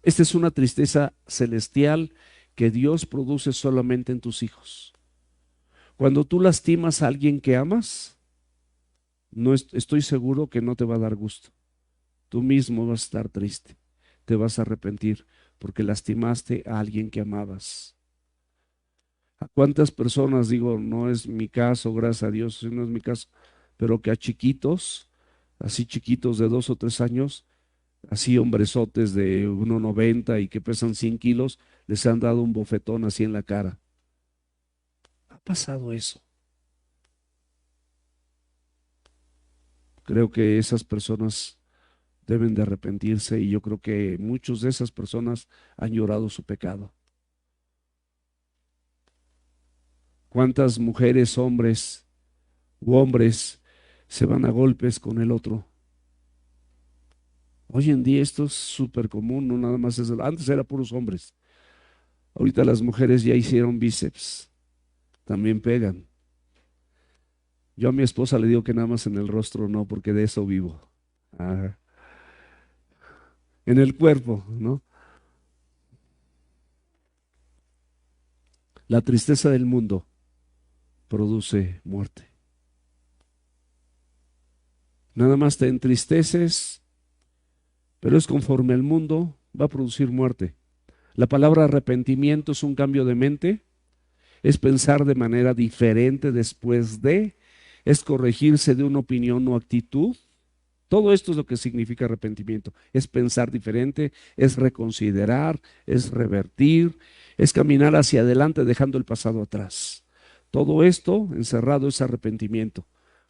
Esta es una tristeza celestial que Dios produce solamente en tus hijos. Cuando tú lastimas a alguien que amas, no estoy seguro que no te va a dar gusto. Tú mismo vas a estar triste, te vas a arrepentir porque lastimaste a alguien que amabas. ¿A cuántas personas, digo, no es mi caso, gracias a Dios, no es mi caso, pero que a chiquitos, así chiquitos de 2 o 3 años, así hombrezotes de 1,90 y que pesan 100 kilos, les han dado un bofetón así en la cara? Ha pasado eso. Creo que esas personas deben de arrepentirse y yo creo que muchos de esas personas han llorado su pecado. ¿Cuántas mujeres, hombres u hombres se van a golpes con el otro? Hoy en día esto es súper común, no nada más antes era puros hombres. Ahorita las mujeres ya hicieron bíceps, también pegan. Yo a mi esposa le digo que nada más en el rostro no, porque de eso vivo. Ah, en el cuerpo, ¿no? La tristeza del mundo produce muerte. Nada más te entristeces, pero es conforme al mundo, va a producir muerte. La palabra arrepentimiento es un cambio de mente, es pensar de manera diferente después de, es corregirse de una opinión o actitud. Todo esto es lo que significa arrepentimiento. Es pensar diferente, es reconsiderar, es revertir, es caminar hacia adelante dejando el pasado atrás. Todo esto encerrado es arrepentimiento.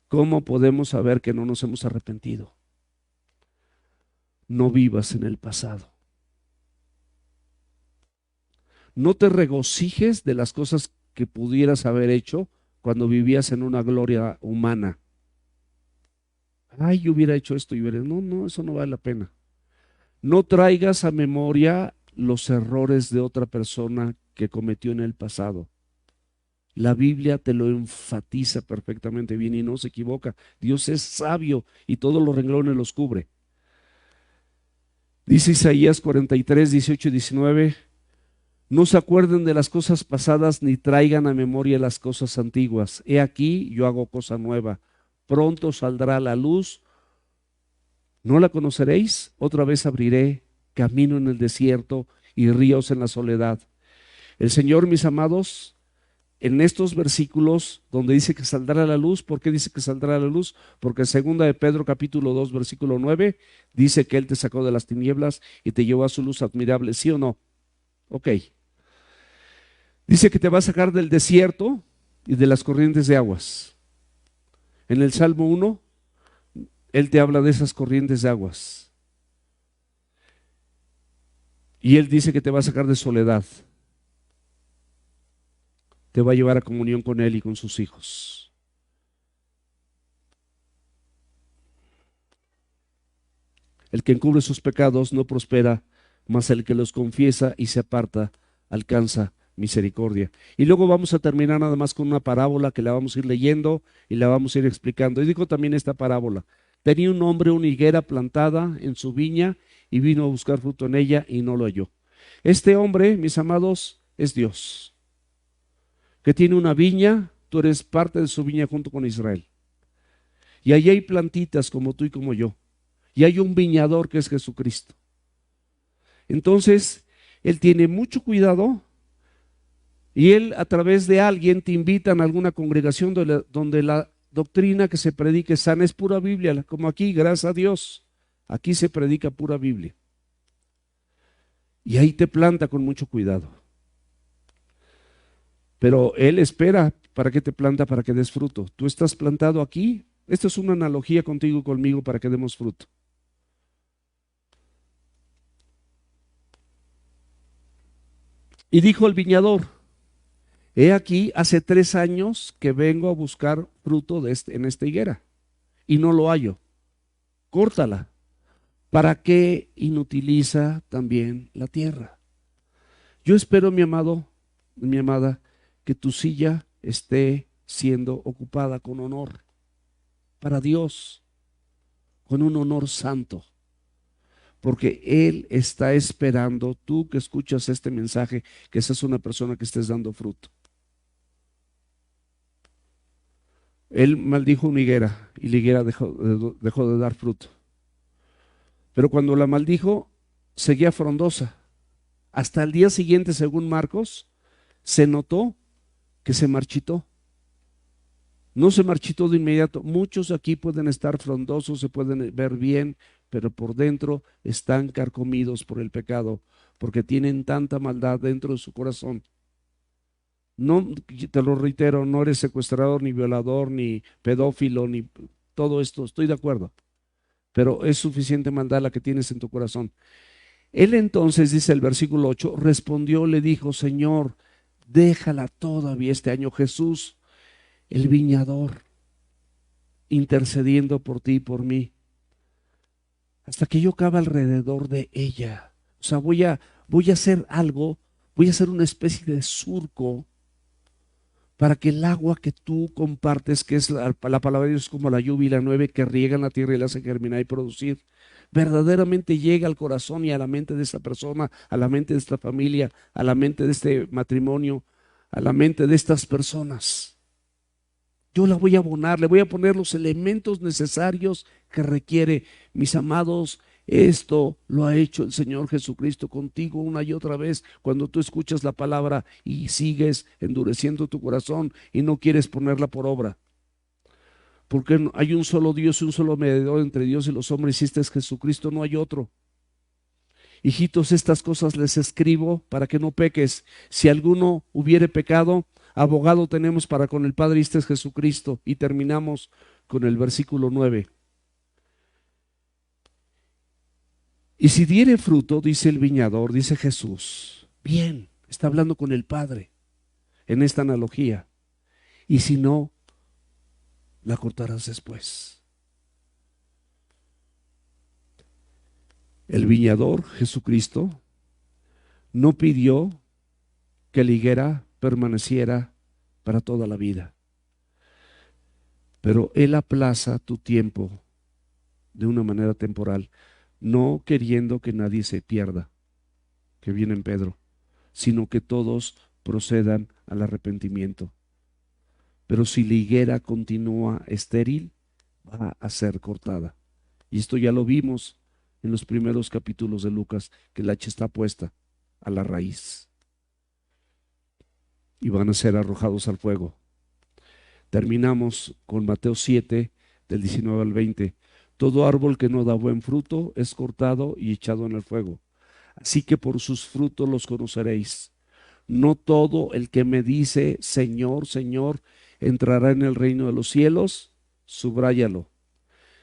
¿Cómo podemos saber que no nos hemos arrepentido? No vivas en el pasado. No te regocijes de las cosas que pudieras haber hecho cuando vivías en una gloria humana. Ay, yo hubiera hecho esto y hubiera. No, no, eso no vale la pena. No traigas a memoria los errores de otra persona que cometió en el pasado. La Biblia te lo enfatiza perfectamente bien y no se equivoca. Dios es sabio y todos los renglones los cubre. Dice Isaías 43, 18 y 19, no se acuerden de las cosas pasadas ni traigan a memoria las cosas antiguas. He aquí, yo hago cosa nueva. Pronto saldrá la luz. ¿No la conoceréis? Otra vez abriré camino en el desierto y ríos en la soledad. El Señor, mis amados, en estos versículos donde dice que saldrá la luz, ¿por qué dice que saldrá la luz? Porque en segunda de Pedro capítulo 2 versículo 9 dice que Él te sacó de las tinieblas y te llevó a su luz admirable, ¿sí o no? Ok. Dice que te va a sacar del desierto y de las corrientes de aguas. En el Salmo 1, Él te habla de esas corrientes de aguas. Y Él dice que te va a sacar de soledad. Te va a llevar a comunión con Él y con sus hijos. El que encubre sus pecados no prospera, mas el que los confiesa y se aparta alcanza misericordia. Y luego vamos a terminar nada más con una parábola que la vamos a ir leyendo y la vamos a ir explicando. Y digo también esta parábola. Tenía un hombre una higuera plantada en su viña y vino a buscar fruto en ella y no lo halló. Este hombre, mis amados, es Dios, que tiene una viña, tú eres parte de su viña junto con Israel. Y allí hay plantitas como tú y como yo. Y hay un viñador que es Jesucristo. Entonces, Él tiene mucho cuidado y Él a través de alguien te invitan a alguna congregación donde la doctrina que se predique sana es pura Biblia, como aquí, gracias a Dios. Aquí se predica pura Biblia. Y ahí te planta con mucho cuidado. Pero Él espera para que te planta, para que des fruto. Tú estás plantado aquí. Esto es una analogía contigo y conmigo para que demos fruto. Y dijo el viñador, he aquí, hace 3 años que vengo a buscar fruto en esta higuera y no lo hallo. Córtala. ¿Para qué inutiliza también la tierra? Yo espero, mi amado, mi amada, que tu silla esté siendo ocupada con honor para Dios, con un honor santo, porque Él está esperando, tú que escuchas este mensaje, que seas una persona que estés dando fruto. Él maldijo una higuera y la higuera dejó de dar fruto. Pero cuando la maldijo, seguía frondosa. Hasta el día siguiente, según Marcos, se notó que se marchitó. No se marchitó de inmediato. Muchos aquí pueden estar frondosos, se pueden ver bien, pero por dentro están carcomidos por el pecado, porque tienen tanta maldad dentro de su corazón. No, te lo reitero, no eres secuestrador, ni violador, ni pedófilo, ni todo esto, estoy de acuerdo, pero es suficiente maldad la que tienes en tu corazón. Él entonces, dice el versículo 8, respondió, le dijo, Señor, déjala todavía este año. Jesús, el viñador, intercediendo por ti y por mí, hasta que yo cabe alrededor de ella. O sea, voy a hacer algo, voy a hacer una especie de surco para que el agua que tú compartes, que es la palabra de Dios, como la lluvia y la nieve que riegan la tierra y la hacen germinar y producir, verdaderamente llegue al corazón y a la mente de esta persona, a la mente de esta familia, a la mente de este matrimonio, a la mente de estas personas. Yo la voy a abonar, le voy a poner los elementos necesarios que requiere. Mis amados, esto lo ha hecho el Señor Jesucristo contigo una y otra vez. Cuando tú escuchas la palabra y sigues endureciendo tu corazón y no quieres ponerla por obra. Porque hay un solo Dios y un solo mediador entre Dios y los hombres, y este es Jesucristo, no hay otro. Hijitos, estas cosas les escribo para que no peques. Si alguno hubiere pecado, abogado tenemos para con el Padre, y este es Jesucristo. Y terminamos con el versículo 9. Y si diere fruto, dice el viñador, dice Jesús, bien, está hablando con el Padre en esta analogía. Y si no, la cortarás después. El viñador, Jesucristo, no pidió que la higuera permaneciera para toda la vida, pero Él aplaza tu tiempo de una manera temporal no queriendo que nadie se pierda, que viene en Pedro, sino que todos procedan al arrepentimiento. Pero si la higuera continúa estéril, va a ser cortada. Y esto ya lo vimos en los primeros capítulos de Lucas, que el hacha está puesta a la raíz y van a ser arrojados al fuego. Terminamos con Mateo 7, del 19 al 20. Todo árbol que no da buen fruto es cortado y echado en el fuego. Así que por sus frutos los conoceréis. No todo el que me dice, Señor, Señor, entrará en el reino de los cielos, subráyalo,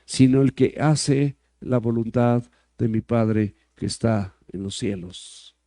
sino el que hace la voluntad de mi Padre que está en los cielos.